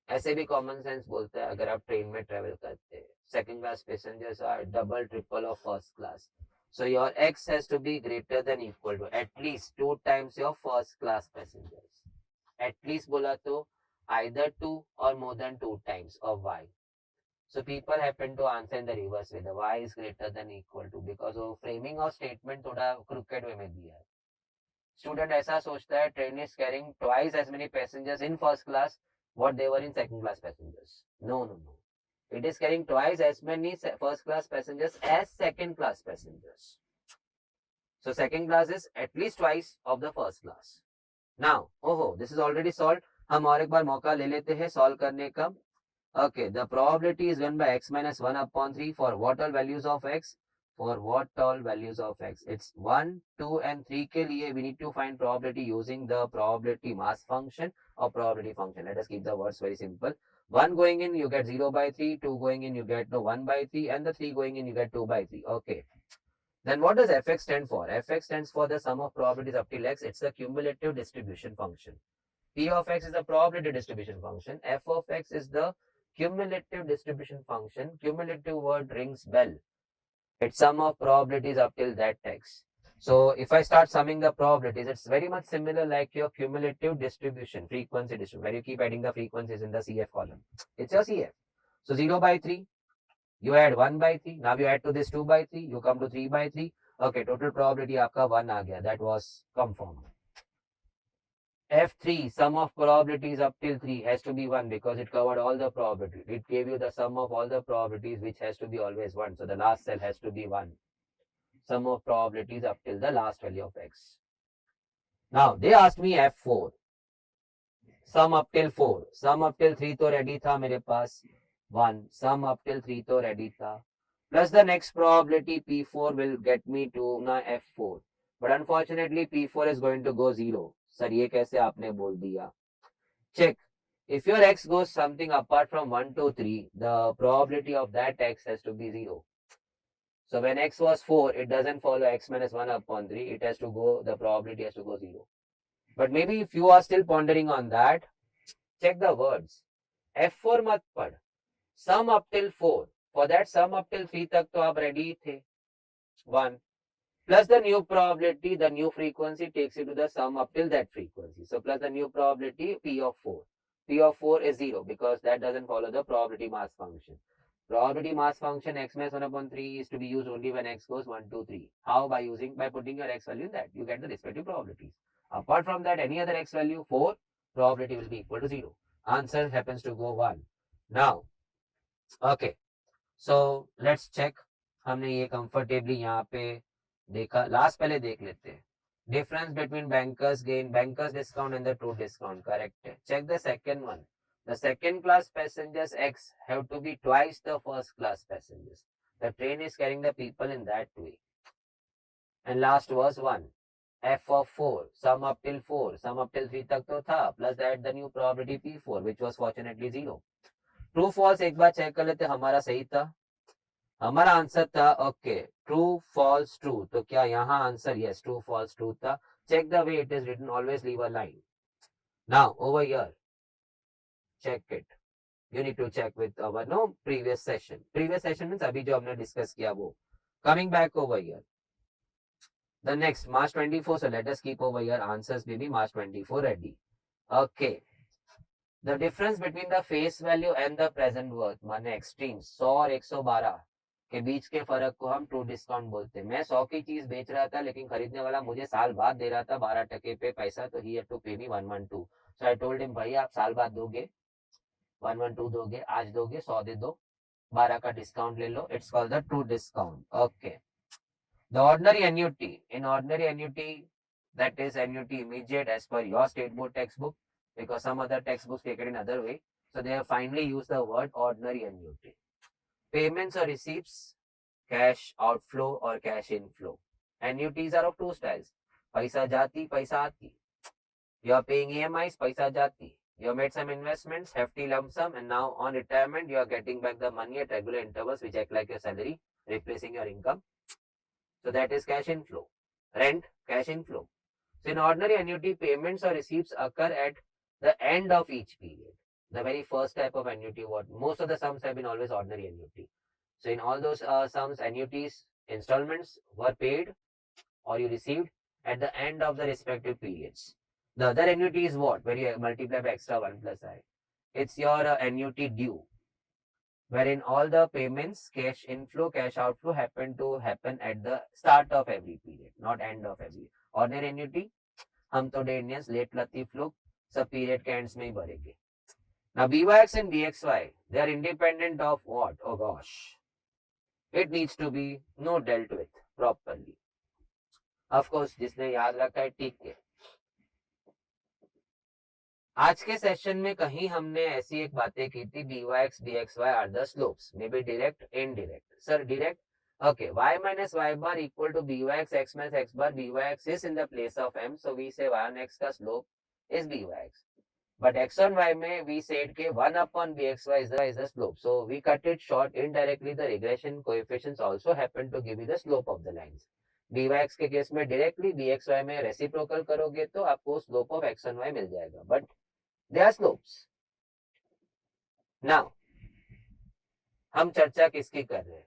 [SPEAKER 1] ऐसे भी common sense बोलता है अगर आप train में travel करते हैं, second class passengers are double triple of first class, so your x has to be greater than equal to at least 2 times your first class passengers. At least बोला तो either 2 or more than 2 times of y. So people happen to answer in the reverse way, the y is greater than equal to, because वो framing और statement थोड़ा crooked way में दिया है। Student ऐसा सोचता है train is carrying twice as many passengers in first class what they were in second class passengers. No, no, no. It is carrying twice as many first class passengers as second class passengers. So second class is at least twice of the first class. Now, this is already solved. हम और एक बार मौका ले लेते हैं solve करने का। Okay, the probability is given by x minus 1 upon 3 for what all values of x? For what all values of x? It's 1, 2 and 3 के लिए we need to find probability using the probability mass function or probability function. Let us keep the words very simple. 1 going in you get 0 by 3, 2 going in you get 1 by 3 and the 3 going in you get 2 by 3. Okay. Then what does fx stand for? Fx stands for the sum of probabilities up till x. It's the cumulative distribution function. P of x is the probability distribution function. F of x is the cumulative distribution function. Cumulative word rings bell. It's sum of probabilities up till that x. So if I start summing the probabilities, it's very much similar like your cumulative distribution, frequency distribution, where you keep adding the frequencies in the CF column. It's your CF. So 0 by 3, you add 1 by 3. Now you add to this 2 by 3, you come to 3 by 3. Okay, total probability आपका 1 आ गया. That was confirmed. F3, sum of probabilities up till 3 has to be 1 because it covered all the probabilities. It gave you the sum of all the probabilities which has to be always 1. So the last cell has to be 1. Sum of probabilities up till the last value of x. Now they asked me F4. Sum up till 4. Sum up till 3 तो ready था मेरे पास 1. Sum up till 3 तो ready था. Plus the next probability P4 will get me to na F4. But unfortunately P4 is going to go 0. Sir ये कैसे आपने बोल दिया? Check. If your x goes something apart from 1 to 3, the probability of that x has to be 0. So when x was 4, it doesn't follow x minus 1 upon 3. It has to go, the probability has to go 0. But maybe if you are still pondering on that, check the words. F4 मत पढ़. Sum up till 4. For that sum up till 3 तक तो आप ready थे. 1. Plus the new probability, the new frequency takes you to the sum up till that frequency. So plus the new probability P of 4. P of 4 is 0 because that doesn't follow the probability mass function. Probability mass function x minus 1 upon 3 is to be used only when x goes 1, 2, 3. How? By putting your x value in that. You get the respective probabilities. Apart from that, any other x value, 4, probability will be equal to 0. Answer happens to go 1. Now, okay. So let's check. हमने ये comfortably यहाँ पे देखा. Last पहले देख लेते हैं. Difference between bankers gain, bankers discount and the true discount. Correct. Check the second one. The second class passengers X have to be twice the first class passengers. The train is carrying the people in that way. And last was 1. F of 4. Sum up till 4. Sum up till 3 तक तो था. Plus that the new probability P4 which was fortunately 0. True false एक बार check कर लेते. हमारा सही था. हमारा आंसर था ओके ट्रू फॉल्स ट्रू. तो क्या यहाँ answer yes true false true था. Check the way it is written. Always leave a line. Now over here check it. You need to check with our no previous session. Previous session means अभी जो हमने discuss किया वो. Coming back over here. The next March 24. So let us keep over here answers may be March 24 ready. Okay. The difference between the face value and the present worth माने extremes 100 और 112 के बीच के फर्क को हम true discount बोलते हैं। मैं 100 की चीज बेच रहा था लेकिन खरीदने वाला मुझे साल बाद दे रहा था 12% पे पैसा, तो ही हैड टू पे मी 112। सो आई टोल्ड हिम भाई आप साल बाद दोगे 112 दोगे, आज दोगे 100 दे दो, 12 का डिस्काउंट ले लो, it's called the true discount. Okay, the ordinary annuity, in ordinary annuity that is annuity immediate as per your state board textbook, because some other textbooks take it in other way, so they have finally used the word ordinary annuity. Payments or receipts, cash outflow or cash inflow. Annuities are of two styles, paisa jati, paisa aati. You are paying EMIs, paisa jati. You have made some investments, hefty lump sum, and now on retirement you are getting back the money at regular intervals which act like your salary, replacing your income. So that is cash inflow. Rent, cash inflow. So in ordinary annuity, payments or receipts occur at the end of each period. The very first type of annuity, what most of the sums have been always ordinary annuity. So in all those sums, annuities, installments were paid or you received at the end of the respective periods. The other annuity is what? Where you multiply by extra 1 plus I. It's your annuity due, wherein all the payments, cash inflow, cash outflow happen at the start of every period, not end of every. Ordinary annuity, हम तो day Indians late Latif लोग सब period के ends में ही भरेंगे. Now BYX and BXY, they are independent of what? Oh gosh, it needs to be no dealt with properly. Of course, जिसने याद रखा है ठीक है. आज के सेशन में कहीं हमने ऐसी एक बातें की थी, BYX BXY are the slopes, maybe direct, indirect. Sir, direct. Okay, y minus y bar equal to byx x minus x bar. Byx is in the place of m, so we say y on x का slope is byx. But x on y में we said के 1 upon bxy is the slope. So we cut it short. Indirectly the regression coefficients also happen to give you the slope of the lines. byx के case में directly bxy में reciprocal करोगे तो आपको slope of x on y मिल जाएगा. But they are slopes. Now हम चर्चा किसकी कर रहे हैं?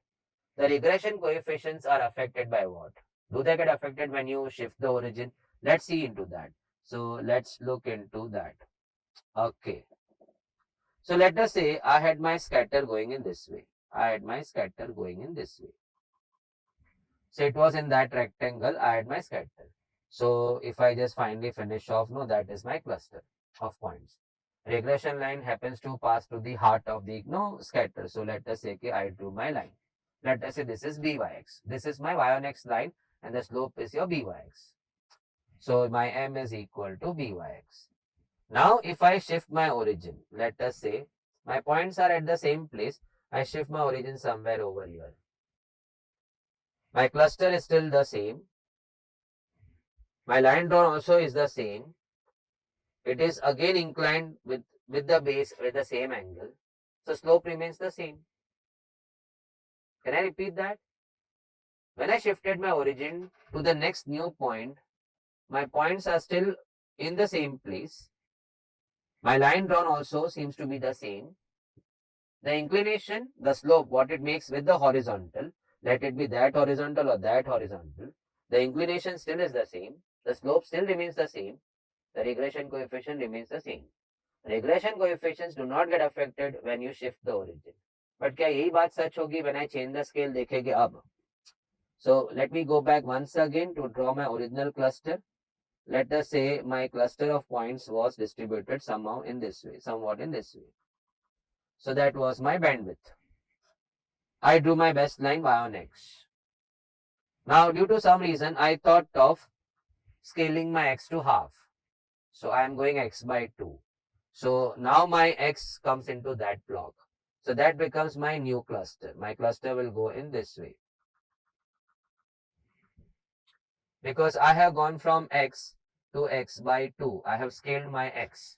[SPEAKER 1] The regression coefficients are affected by what? Do they get affected when you shift the origin? Let's see into that. So let's look into that. Okay. So let us say I had my scatter going in this way. I had my scatter going in this way. So it was in that rectangle, I had my scatter. So if I just finally finish off, no, that is my cluster of points. Regression line happens to pass to the heart of the scatter. So let us say I drew my line. Let us say this is byx. This is my y on x line and the slope is your byx. So my m is equal to byx. Now if I shift my origin, let us say my points are at the same place. I shift my origin somewhere over here. My cluster is still the same. My line drawn also is the same. It is again inclined with the base with the same angle. So slope remains the same. Can I repeat that? When I shifted my origin to the next new point, my points are still in the same place. My line drawn also seems to be the same. The inclination, the slope, what it makes with the horizontal, let it be that horizontal or that horizontal, the inclination still is the same. The slope still remains the same. The regression coefficient remains the same. Regression coefficients do not get affected when you shift the origin. But क्या यही बात सच होगी when I change the scale? देखेंगे अब. So let me go back once again to draw my original cluster. Let us say my cluster of points was distributed somehow in this way, somewhat in this way. So that was my bandwidth. I drew my best line y on x. Now due to some reason I thought of scaling my x to half. So I am going x by 2. So now my x comes into that block. So that becomes my new cluster. My cluster will go in this way. Because I have gone from x to x by 2. I have scaled my x.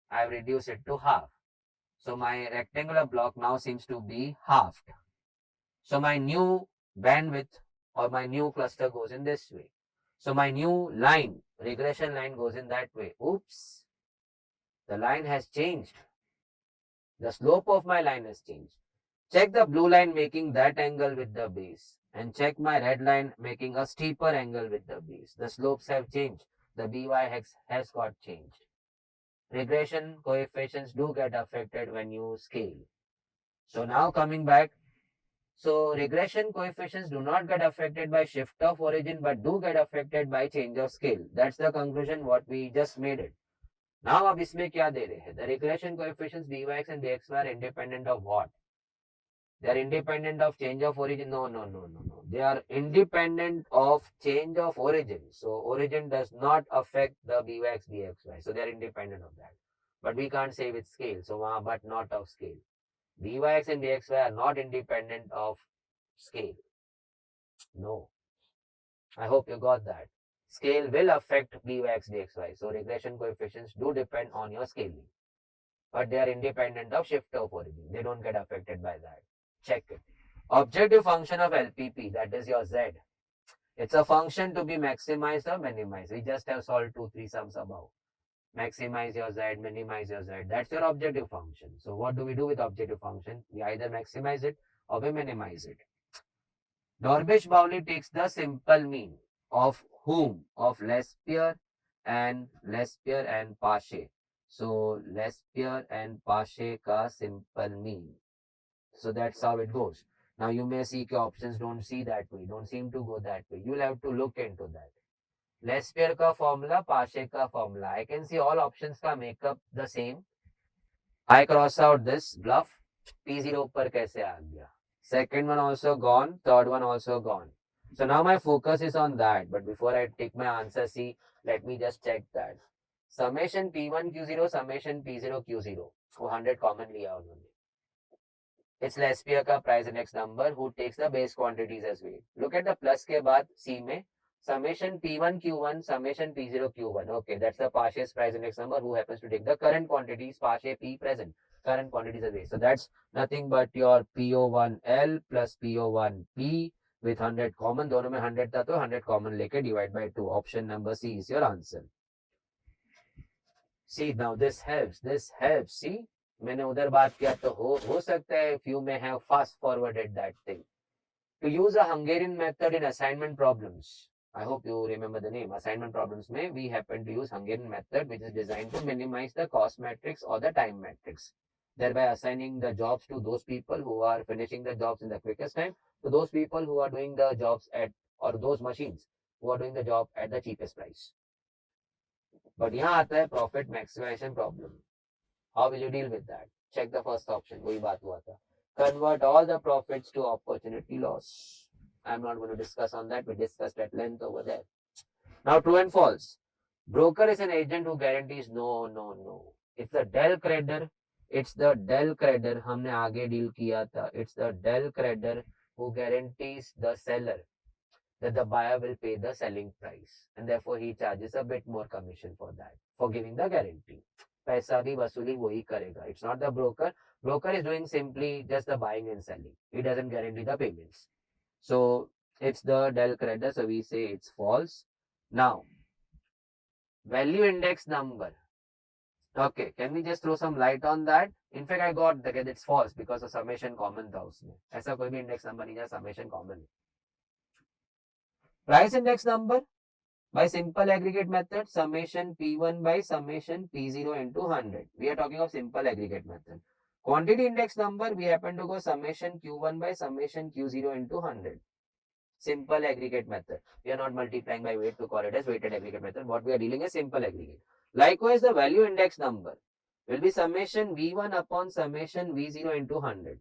[SPEAKER 1] I have reduced it to half. So my rectangular block now seems to be halved. So my new bandwidth or my new cluster goes in this way. So my new line, regression line, goes in that way. Oops, the line has changed. The slope of my line has changed. Check the blue line making that angle with the base and check my red line making a steeper angle with the base. The slopes have changed. The by has got changed. Regression coefficients do get affected when you scale. So now coming back, So regression coefficients do not get affected by shift of origin, but do get affected by change of scale. That's the conclusion what we just made it. Now अब इसमें क्या दे रहे हैं? The regression coefficients dyx and dxy are independent of what? They are independent of change of origin. No. They are independent of change of origin. So origin does not affect the byx dxy. So they are independent of that. But we can't say with scale. So but not of scale. Dyx and dxy are not independent of scale. No. I hope you got that. Scale will affect byx dxy. So regression coefficients do depend on your scaling. But they are independent of shift of origin. They don't get affected by that. Check it. Objective function of LPP, that is your Z. It's a function to be maximized or minimized. We just have solved 2-3 sums above. Maximize your Z, minimize your Z. That's your objective function. So what do we do with objective function? We either maximize it or we minimize it. Dorbish-Bowley takes the simple mean of whom? Of Lespier and Pache. So Lespier and Pache ka simple mean. So that's how it goes. Now you may see the options don't see that way, don't seem to go that way. You'll have to look into that. Lespier ka formula, Pache ka formula. I can see all options ka make up the same. I cross out this bluff. P0 ऊपर कैसे आ गया? Second one also gone. Third one also gone. So now my focus is on that. But before I take my answer, see, let me just check that. Summation P1 Q0, summation P0 Q0. 100 common लिया उन्होंने. It's Lespier का price index number who takes the base quantities as weight. Look at the plus के बाद C में summation P1 Q1, summation P0 Q1. Okay, that's the Pache's price index number who happens to take the current quantities, Pache P present, current quantities as weight. So that's nothing but your PO1L plus PO1P with 100 common. दोनों में 100 था तो 100 common लेके divide by 2. Option number C is your answer. See, now this helps. See, मैंने उधर बात किया तो हो सकता है few may have fast forwarded that thing. To use a Hungarian method in assignment problems. I hope you remember the name. Assignment problems में we happen to use Hungarian method which is designed to minimize the cost matrix or the time matrix, thereby assigning the jobs to those people who are finishing the jobs in the quickest time, to those people who are doing the jobs at, or those machines who are doing the job at the cheapest price. But यहाँ आता है profit maximization problem. How will you deal with that? Check the first option. वही बात हुआ था. Convert all the profits to opportunity loss. I'm not going to discuss on that. We discussed at length over there. Now, true and false. Broker is an agent who guarantees no. It's the del credere. It's the del credere. हमने आगे deal किया था. It's the del credere who guarantees the seller that the buyer will pay the selling price, and therefore he charges a bit more commission for that, for giving the guarantee. पैसा भी वसूली वही करेगा. It's not the broker. Broker is doing simply just the buying and selling. He doesn't guarantee the payments. So it's the del credere. So we say it's false. Now, value index number. Okay, can we just throw some light on that? In fact, I got that it's false because of summation common था उसमें. ऐसा कोई भी index number नहीं है, summation common. Price index number. By simple aggregate method, summation P1 by summation P0 into 100. We are talking of simple aggregate method. Quantity index number, we happen to go summation Q1 by summation Q0 into 100. Simple aggregate method. We are not multiplying by weight to call it as weighted aggregate method. What we are dealing is simple aggregate. Likewise, the value index number will be summation V1 upon summation V0 into 100.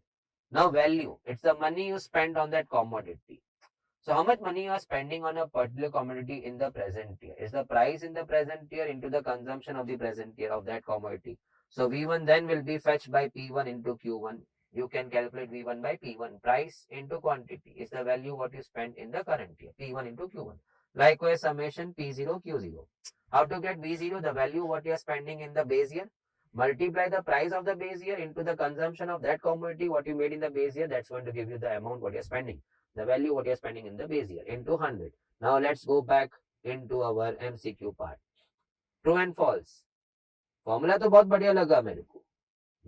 [SPEAKER 1] Now value, it's the money you spend on that commodity. So how much money you are spending on a particular commodity in the present year? Is the price in the present year into the consumption of the present year of that commodity. So V1 then will be fetched by P1 into Q1. You can calculate V1 by P1. Price into quantity is the value what you spend in the current year. P1 into Q1. Likewise, summation P0, Q0. How to get V0? The value what you are spending in the base year. Multiply the price of the base year into the consumption of that commodity what you made in the base year. That's going to give you the amount what you are spending. The value what you are spending in the base year into 100. Now let's go back into our MCQ part. True and false. Formula तो बहुत बढ़िया लगा मेरे को.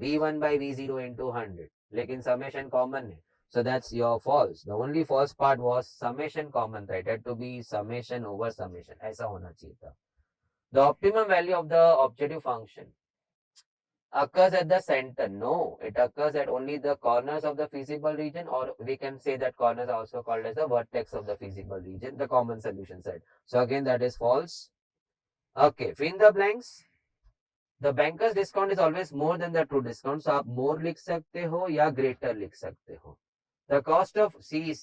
[SPEAKER 1] V1 by V0 into 100. लेकिन summation common है. So that's your false. The only false part was summation common, right? It had to be summation over summation. ऐसा होना चाहिए था. The optimum value of the objective function. occurs at the center. No, it occurs at only the corners of the feasible region, or we can say that corners are also called as the vertex of the feasible region, the common solution set. So again, that is false. Okay, fill in the blanks. The banker's discount is always more than the true discount. So आप more लिख सकते हो या greater लिख सकते हो. The cost of C.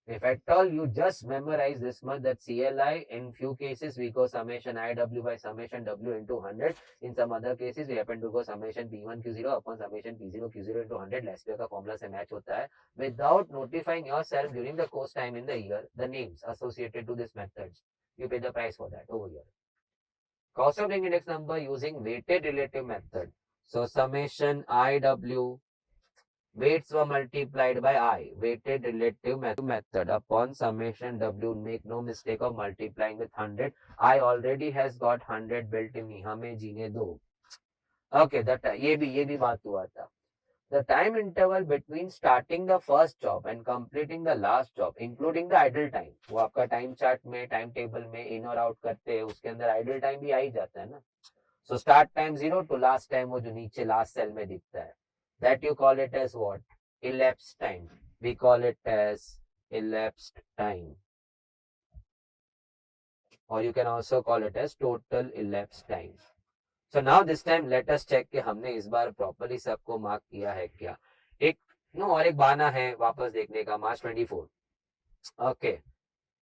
[SPEAKER 1] If at all you just memorize this much, that CLI, in few cases we go summation IW by summation W into 100. In some other cases we happen to go summation P1 Q0 upon summation P0 Q0 into 100. Last year का formula से match होता है. Without notifying yourself during the course time in the year, the names associated to this methods, you pay the price for that over here. Cost of doing index number using weighted relative method. So summation IW, weights were multiplied by I, weighted relative method upon summation W. Make no mistake of multiplying with 100. I already has got 100 built in me. हमें जीने दो. Okay, that ये भी बात हुआ था. The time interval between starting the first job and completing the last job, including the idle time. वो आपका time chart में, time table में in और out करते हैं, उसके अंदर idle time भी आ ही जाता है ना. So start time 0 to last time वो जो नीचे last cell में दिखता है. That you call it as what? Elapsed time. We call it as elapsed time. Or you can also call it as total elapsed time. So now this time let us check कि हमने इस बार properly सबको mark किया है क्या. एक और एक बहाना है वापस देखने का. March 24. Okay.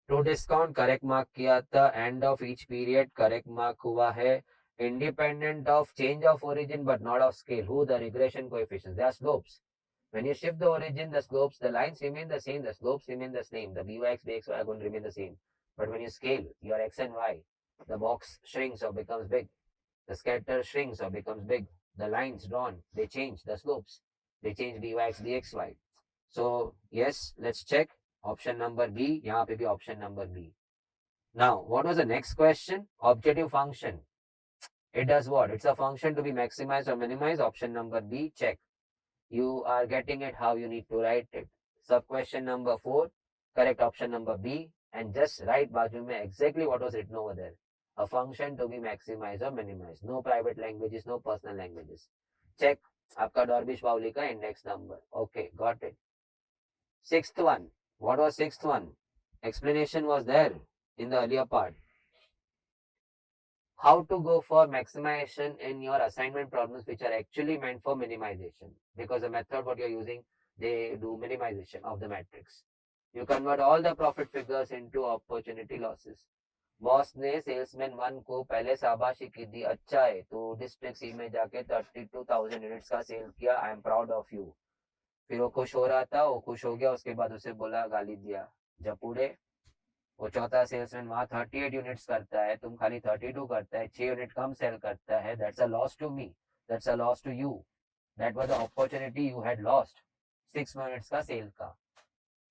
[SPEAKER 1] To discount correct mark किया था. End of each period correct mark हुआ है. Independent of change of origin but not of scale. Who? The regression coefficients. They are slopes. When you shift the origin, the slopes, the lines remain the same, the slopes remain the same, the byx, bxy are going to remain the same. But when you scale your x and y, the box shrinks or becomes big, the scatter shrinks or becomes big, the lines drawn, they change, the slopes, they change byx, bxy. So yes, let's check option number B. यहाँ पे भी option number B. Now, what was the next question? Objective function. It does what? It's a function to be maximized or minimized. Option number B, check. You are getting it how you need to write it. Sub question number 4, correct option number B, and just write बाजू में exactly what was written over there. A function to be maximized or minimized. No private languages, no personal languages. Check. आपका डॉर्बिश Pauli का index number. Okay, got it. Sixth one. What was sixth one? Explanation was there in the earlier part. How to go for maximization in your assignment problems which are actually meant for minimization, because the method what you're using, they do minimization of the matrix. You convert all the profit figures into opportunity losses. Boss ने salesman 1 को पहले शाबाशी की दी, अच्छा है, तो district सी में जाके 32,000 यूनिट्स का सेल किया, I am proud of you. फिर वो खुश हो रहा था, वो खुश हो गया, उसके बाद उसे बोला, गाली दिया, जब पूरे वो चौथा सेल्समैन वहां 38 यूनिट्स करता है, तुम खाली 32 करता है, 6 यूनिट कम सेल करता है, that's a loss to me, that's a loss to you, that was the opportunity you had lost 6 units का सेल का.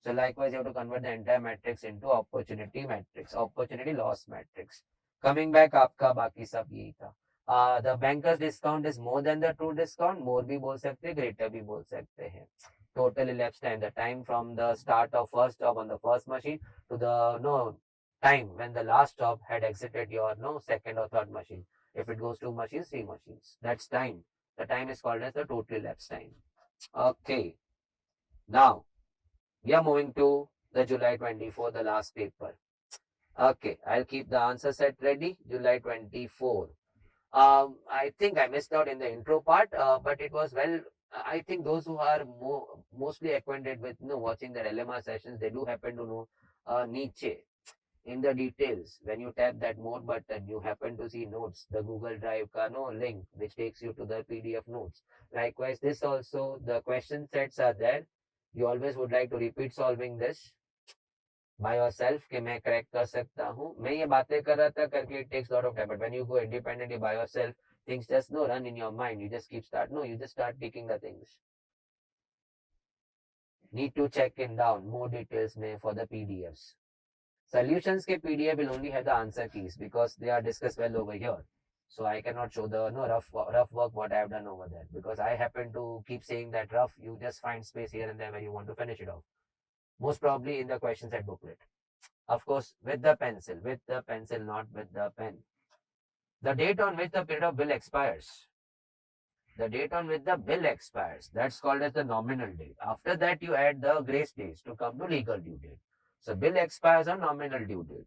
[SPEAKER 1] So likewise you have to convert the entire matrix into opportunity matrix, opportunity loss matrix. Coming back आपका बाकी सब यही था. The banker's discount is more than the true discount. More भी बोल सकते हैं, greater भी बोल सकते हैं. Total elapsed time, the time from the start of first job on the first machine to the time when the last job had exited your second or third machine. If it goes 2 machines, 3 machines, that's time. The time is called as the total elapsed time. Okay. Now we are moving to the July 24, the last paper. Okay, I'll keep the answer set ready. July 24. I think I missed out in the intro part, but it was well. I think those who are mostly acquainted with watching the LMR sessions, they do happen to know Nietzsche. In the details, when you tap that more button, you happen to see notes, the Google Drive ka link, which takes you to the PDF notes. Likewise, this also, the question sets are there. You always would like to repeat solving this by yourself कि मैं correct कर सकता हूँ. मैं ये बातें कर रहा था करके it takes lot of time, but when you go independently by yourself, things just run in your mind. You just you just start taking the things. Need to check in down more details में for the PDFs. Solutions के PDF will only have the answer keys because they are discussed well over here. So I cannot show the rough work what I have done over there, because I happen to keep saying that rough, you just find space here and there where you want to finish it off. Most probably in the question set booklet. Of course, with the pencil, not with the pen. The date on which the period of bill expires. The date on which the bill expires. That's called as the nominal date. After that, you add the grace days to come to legal due date. So bill expires on nominal due date.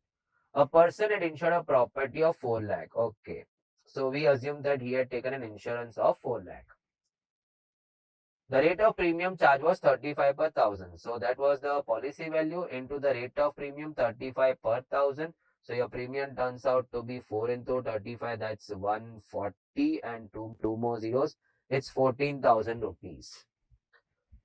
[SPEAKER 1] A person had insured a property of 4 lakh. Okay. So we assume that he had taken an insurance of 4 lakh. The rate of premium charge was 35 per thousand. So that was the policy value into the rate of premium 35 per thousand. So your premium turns out to be 4 into 35, that's 140 and two more zeros. It's 14,000 rupees.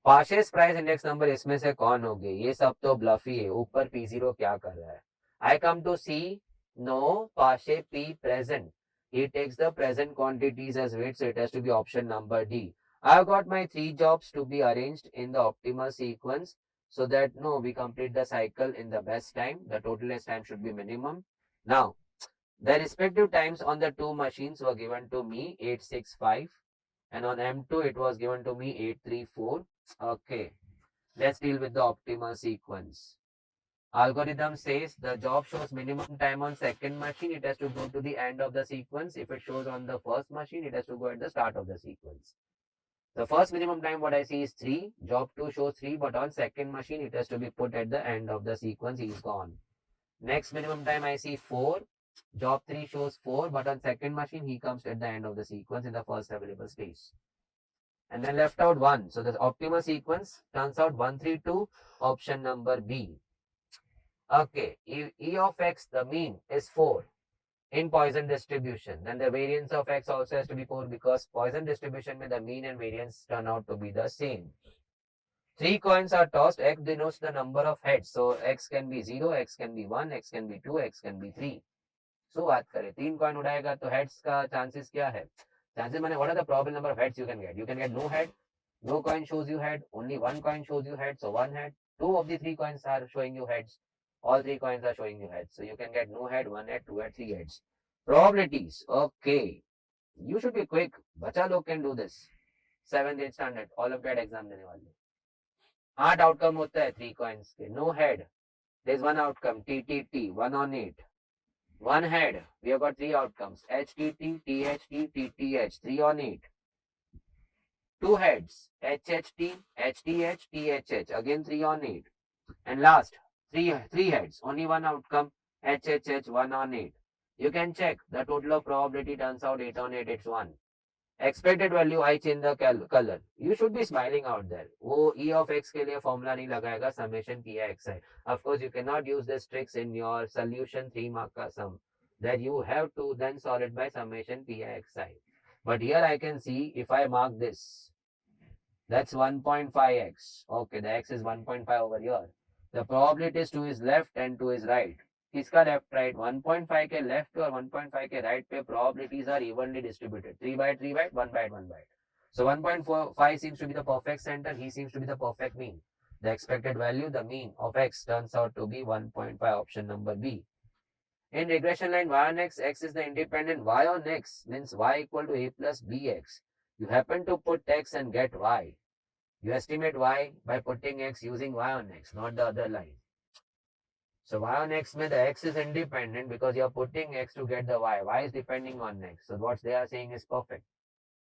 [SPEAKER 1] Purchase price index number इसमें से कौन होंगे? ये सब तो bulb ही है. ऊपर P0 क्या कर रहा है? I come to see no Parsee P present. He takes the present quantities as weight, so it has to be option number D. I've got my 3 jobs to be arranged in the optimal sequence so that no, we complete the cycle in the best time. The total rest time should be minimum. Now, the respective times on the 2 machines were given to me 865 and on M2 it was given to me 834. Okay, let's deal with the optimal sequence. Algorithm says the job shows minimum time on second machine, it has to go to the end of the sequence. If it shows on the first machine, it has to go at the start of the sequence. The first minimum time what I see is 3, job 2 shows 3, but on second machine it has to be put at the end of the sequence, he is gone. Next minimum time I see 4, job 3 shows 4, but on second machine he comes at the end of the sequence in the first available space. And then left out 1. So the optimal sequence turns out 132, option number B. Okay, E of x, the mean is 4 in Poisson distribution. Then the variance of x also has to be 4 because Poisson distribution with the mean and variance turn out to be the same. 3 coins are tossed, x denotes the number of heads. So x can be 0, x can be 1, x can be 2, x can be 3. So बात करें 3 coin उड़ाएगा तो heads का chances क्या है? Chances माने what are the probable number of heads you can get? You can get no head, no coin shows you head, only 1 coin shows you head, so 1 head. 2 of the 3 coins are showing you heads. All 3 coins are showing you heads. So you can get no head, 1 head, 2 head, 3 heads. Probabilities. Okay. You should be quick. बच्चा लोग can do this. 7th 8th standard all of that exam देने वाले. 8 outcome होता है 3 coins के. No head. There's one outcome. TTT. 1 on 8. 1 head. We have got 3 outcomes. HTT, THT, TTH. 3 on 8. 2 heads. HHT, HTH, THH. Again 3 on 8. And last, 3 heads. Only one outcome. HHH, 1 on 8. You can check. The total of probability turns out 8 on 8. It's 1. Expected value I change the color. You should be smiling out there. वो E of x के लिए formula नहीं लगाएगा summation PIXI. Of course, you cannot use this tricks in your solution 3 mark का sum. That you have to then solve it by summation PIXI. But here I can see if I mark this, that's 1.5x. Okay, the x is 1.5 over here. The probability is 2 is left and 2 is right. किसका left right 1.5 के left और 1.5 के right पे probabilities are evenly distributed 3 by 3 by 1 by 1 by. So 1.45 seems to be the perfect center, he seems to be the perfect mean. The expected value, the mean of x turns out to be 1.5, option number B. In regression line y on x, x is the independent. Y on x means y equal to a plus bx. You happen to put x and get y. You estimate y by putting x using y on x, not the other line. So y on x means the x is independent because you are putting x to get the y. Y is depending on x. So what they are saying is perfect.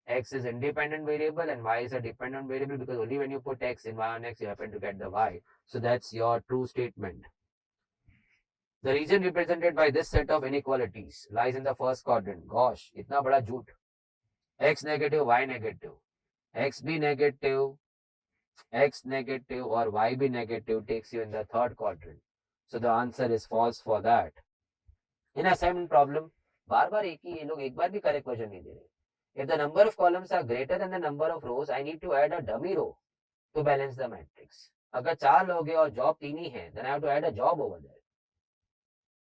[SPEAKER 1] X is independent variable and y is a dependent variable because only when you put x in y on x you happen to get the y. So that's your true statement. The region represented by this set of inequalities lies in the first quadrant. Gosh, इतना बड़ा झूठ. X negative, y negative. X be negative, x negative or y be negative takes you in the third quadrant. So the answer is false for that. In assignment problem, बार बार एक ही ये लोग एक बार भी correct question नहीं दे रहे. If the number of columns are greater than the number of rows, I need to add a dummy row to balance the matrix. अगर 4 लोग हैं और job 3 ही है, then I have to add a job over there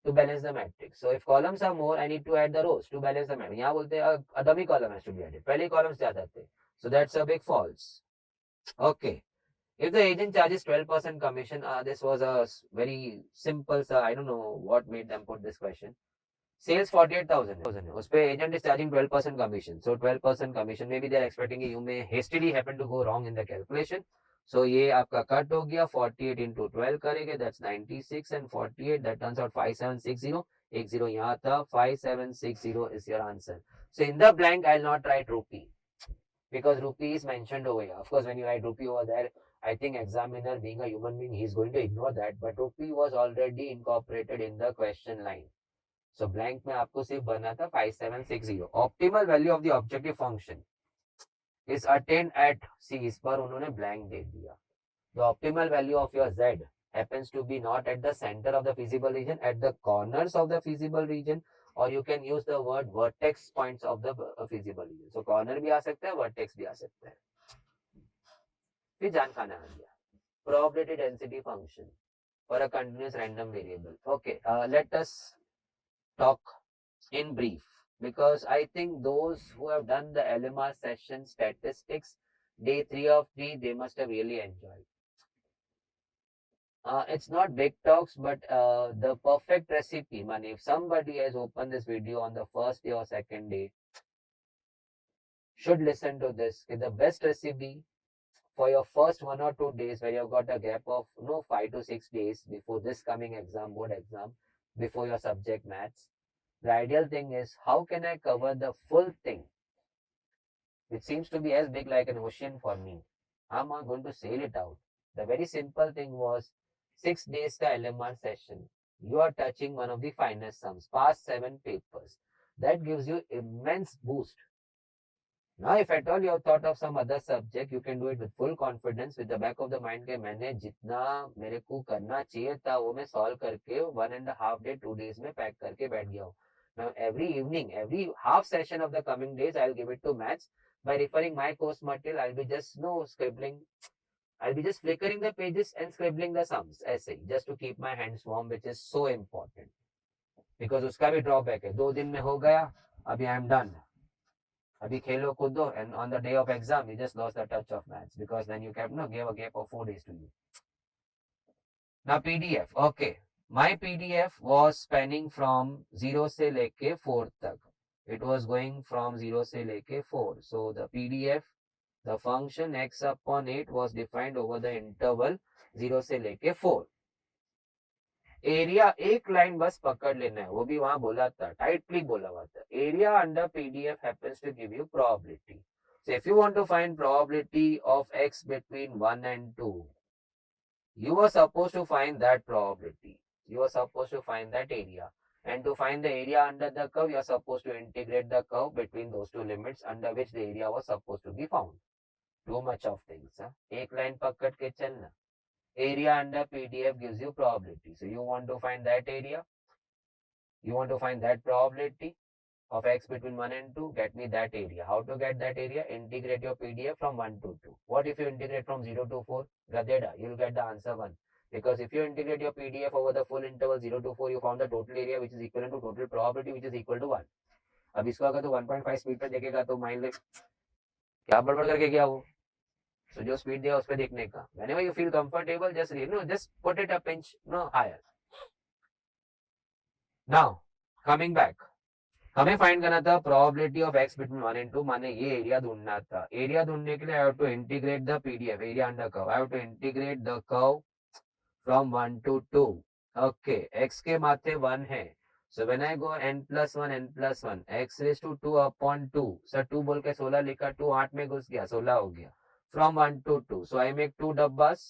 [SPEAKER 1] to balance the matrix. So if columns are more, I need to add the rows to balance the matrix. यहाँ बोलते हैं a dummy column has to be added. पहले columns ज़्यादा थे. So that's a big false. Okay. If the agent charges 12% commission, this was a very simple, I don't know what made them put this question. Sales 48,000. उस पे agent is charging 12% commission. So 12% commission, maybe they are expecting you may hastily happen to go wrong in the calculation. So ये आपका cut हो गया 48 into 12 करेंगे, that's 96 and 48, that turns out 5760. एक 0 यहाँ था, 5760 is your answer. So in the blank, I'll not write rupee because rupee is mentioned over here. Of course, when you write rupee over there, I think examiner being a human being, he's going to ignore that. But rupee was already incorporated in the question line. So blank में आपको सिर्फ बना था 5760. Optimal value of the objective function is attained at C. इस पर उन्होंने blank दे दिया. The optimal value of your Z happens to be not at the center of the feasible region, at the corners of the feasible region, or you can use the word vertex points of the feasible region. So corner भी आ सकता है, vertex भी आ सकता है. फिर जान खाना आ गया. Probability density function for a continuous random variable. Okay, let us talk in brief because I think those who have done the LMR session statistics day 3 of 3, they must have really enjoyed. It's not big talks, but the perfect recipe, man. If somebody has opened this video on the first day or second day, should listen to this. The best recipe for your first 1 or 2 days where you've got a gap of 5 to 6 days before this coming exam, board exam, before your subject maths. The ideal thing is how can I cover the full thing, which seems to be as big like an ocean for me. How am I going to sail it out? The very simple thing was 6 days ka LMR session. You are touching one of the finest sums, past 7 papers. That gives you immense boost. Now, if at all you have thought of some other subject, you can do it with full confidence, with the back of the mind के मैंने जितना मेरे को करना चाहिए था वो मैं solve करके 1.5 day 2 days में पैक करके बैठ गया हूँ. Now, every evening, every half session of the coming days, I'll give it to maths. By referring my course material, I'll be just scribbling. I'll be just flickering the pages and scribbling the sums, essay, just to keep my hands warm, which is so important. Because उसका भी drawback है. 2 दिन में हो गया, अभी I am done. अभी खेलो कूदो, and on the day of exam, you just lost the touch of maths because then you gave a gap of 4 days to you. Now PDF, okay. My PDF was spanning from 0 से लेके 4 तक. It was going from 0 से लेके 4. So the PDF, the function x upon 8 was defined over the interval 0 से लेके 4. Area एक line बस पकड़ लेना है, वो भी वहां बोला था, टाइटली बोला हुआ था. Area under PDF happens to give you probability. So if you want to find probability of x between 1 and 2, you are supposed to find that probability. You are supposed to find that area. And to find the area under the curve, you are supposed to integrate the curve between those two limits under which the area was supposed to be found. Too much of things. Huh? एक line पकड़ के चलना. Area under PDF gives you probability. So you want to find that area. You want to find that probability of x between 1 and 2. Get me that area. How to get that area? Integrate your PDF from 1 to 2. What if you integrate from 0 to 4? Gadeda, you will get the answer 1. Because if you integrate your PDF over the full interval 0 to 4, you found the total area which is equivalent to total probability which is equal to 1. अब इसको अगर तो 1.5 speed पे देखेगा तो मान ले क्या बड़बड़ करके क्या वो. So जो स्पीड दिया उस पे देखने का. Whenever you feel comfortable, just put it a pinch higher. Now coming back, हमें फाइंड करना था probability of x between 1 and 2. माने ये एरिया ढूंढना था. एरिया ढूंढने के लिए I have to integrate the PDF area under curve. I have to integrate the curve from 1 to 2. Okay, x के माथे 1 है. So when I go n+1 x raised to 2 upon 2. Sir 2 बोल के 16 लिखा, 2 8 में घुस गया, 16 हो गया. From 1 to 2. So I make 2 dabbas,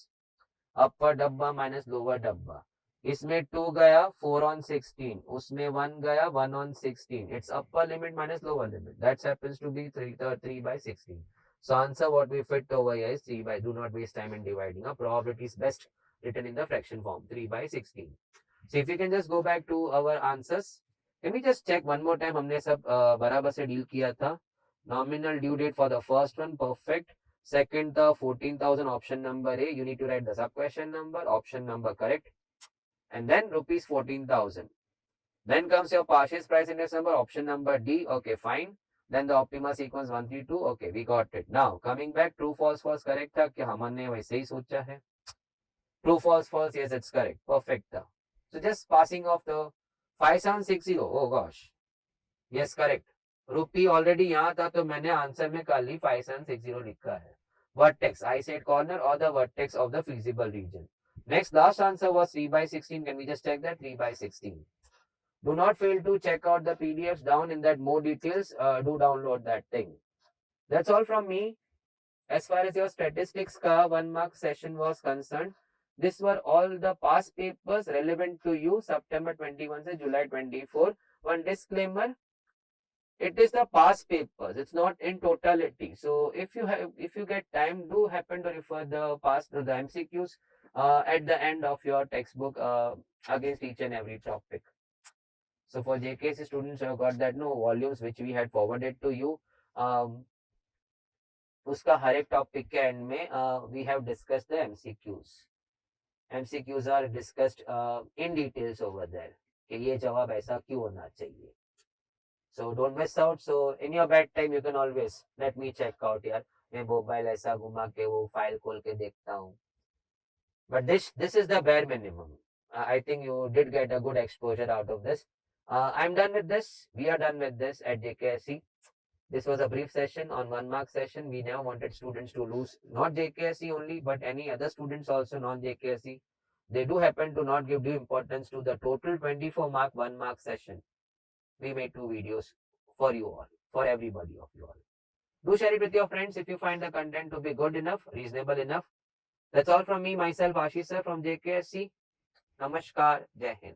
[SPEAKER 1] अपर डब्बा माइनस लोअर डब्बा. इसमें 2 गया 4 on 16, उसमें 1 गया 1 on 16. It's upper limit minus lower limit. That happens to be 3 by 16. So answer what we fit over here is 3 by. Do not waste time in dividing. Probability is best written in the fraction form, 3 by 16. So if you can just go back to our answers. Can we just check one more time? हमने सब बराबर से deal किया था. Nominal due date for the first one, perfect. Second, the 14,000 option number A. You need to write the sub question number, option number correct. And then rupees 14,000. Then comes your Ashish price index number, option number D. Okay, fine. Then the optimal sequence 1, 3, 2. Okay, we got it. Now, coming back, true, false, false, correct था कि हमने वैसे ही सोचा है. True, false, false, yes, it's correct. Perfect था. So just passing off the 5760. Oh gosh. Yes, correct. Rupee already यहाँ था तो मैंने आंसर में कर ली 5760 लिखा है. Vertex, I said corner or the vertex of the feasible region. Next, last answer was 3 by 16. Can we just check that? 3 by 16. Do not fail to check out the PDFs down in that more details. Do download that thing. That's all from me. As far as your statistics ka 1 mark session was concerned, these were all the past papers relevant to you September 21 से July 24. One disclaimer, it is the past papers, it's not in totality. So if you get time, do happen to refer the past to the MCQs at the end of your textbook against each and every topic. So for JKC students who have got that no volumes which we had forwarded to you, उसका हर एक topic के and में we have discussed the MCQs. MCQs are discussed in details over there कि ये जवाब ऐसा क्यों होना चाहिए. So don't miss out. So in your bad time you can always let me check out यार. मैं मोबाइल ऐसा घुमा के वो फाइल खोल के देखता हूँ. But this is the bare minimum. I think you did get a good exposure out of this. I'm done with this. We are done with this at JKSC. This was a brief session on 1 mark session. We never wanted students to lose not JKSC only, but any other students also non-JKSC. They do happen to not give due importance to the total 24-mark 1 mark session. We made 2 videos for you all, for everybody of you all. Do share it with your friends if you find the content to be good enough, reasonable enough. That's all from me, myself, Ashish sir from JKSC. Namaskar, Jai Hind.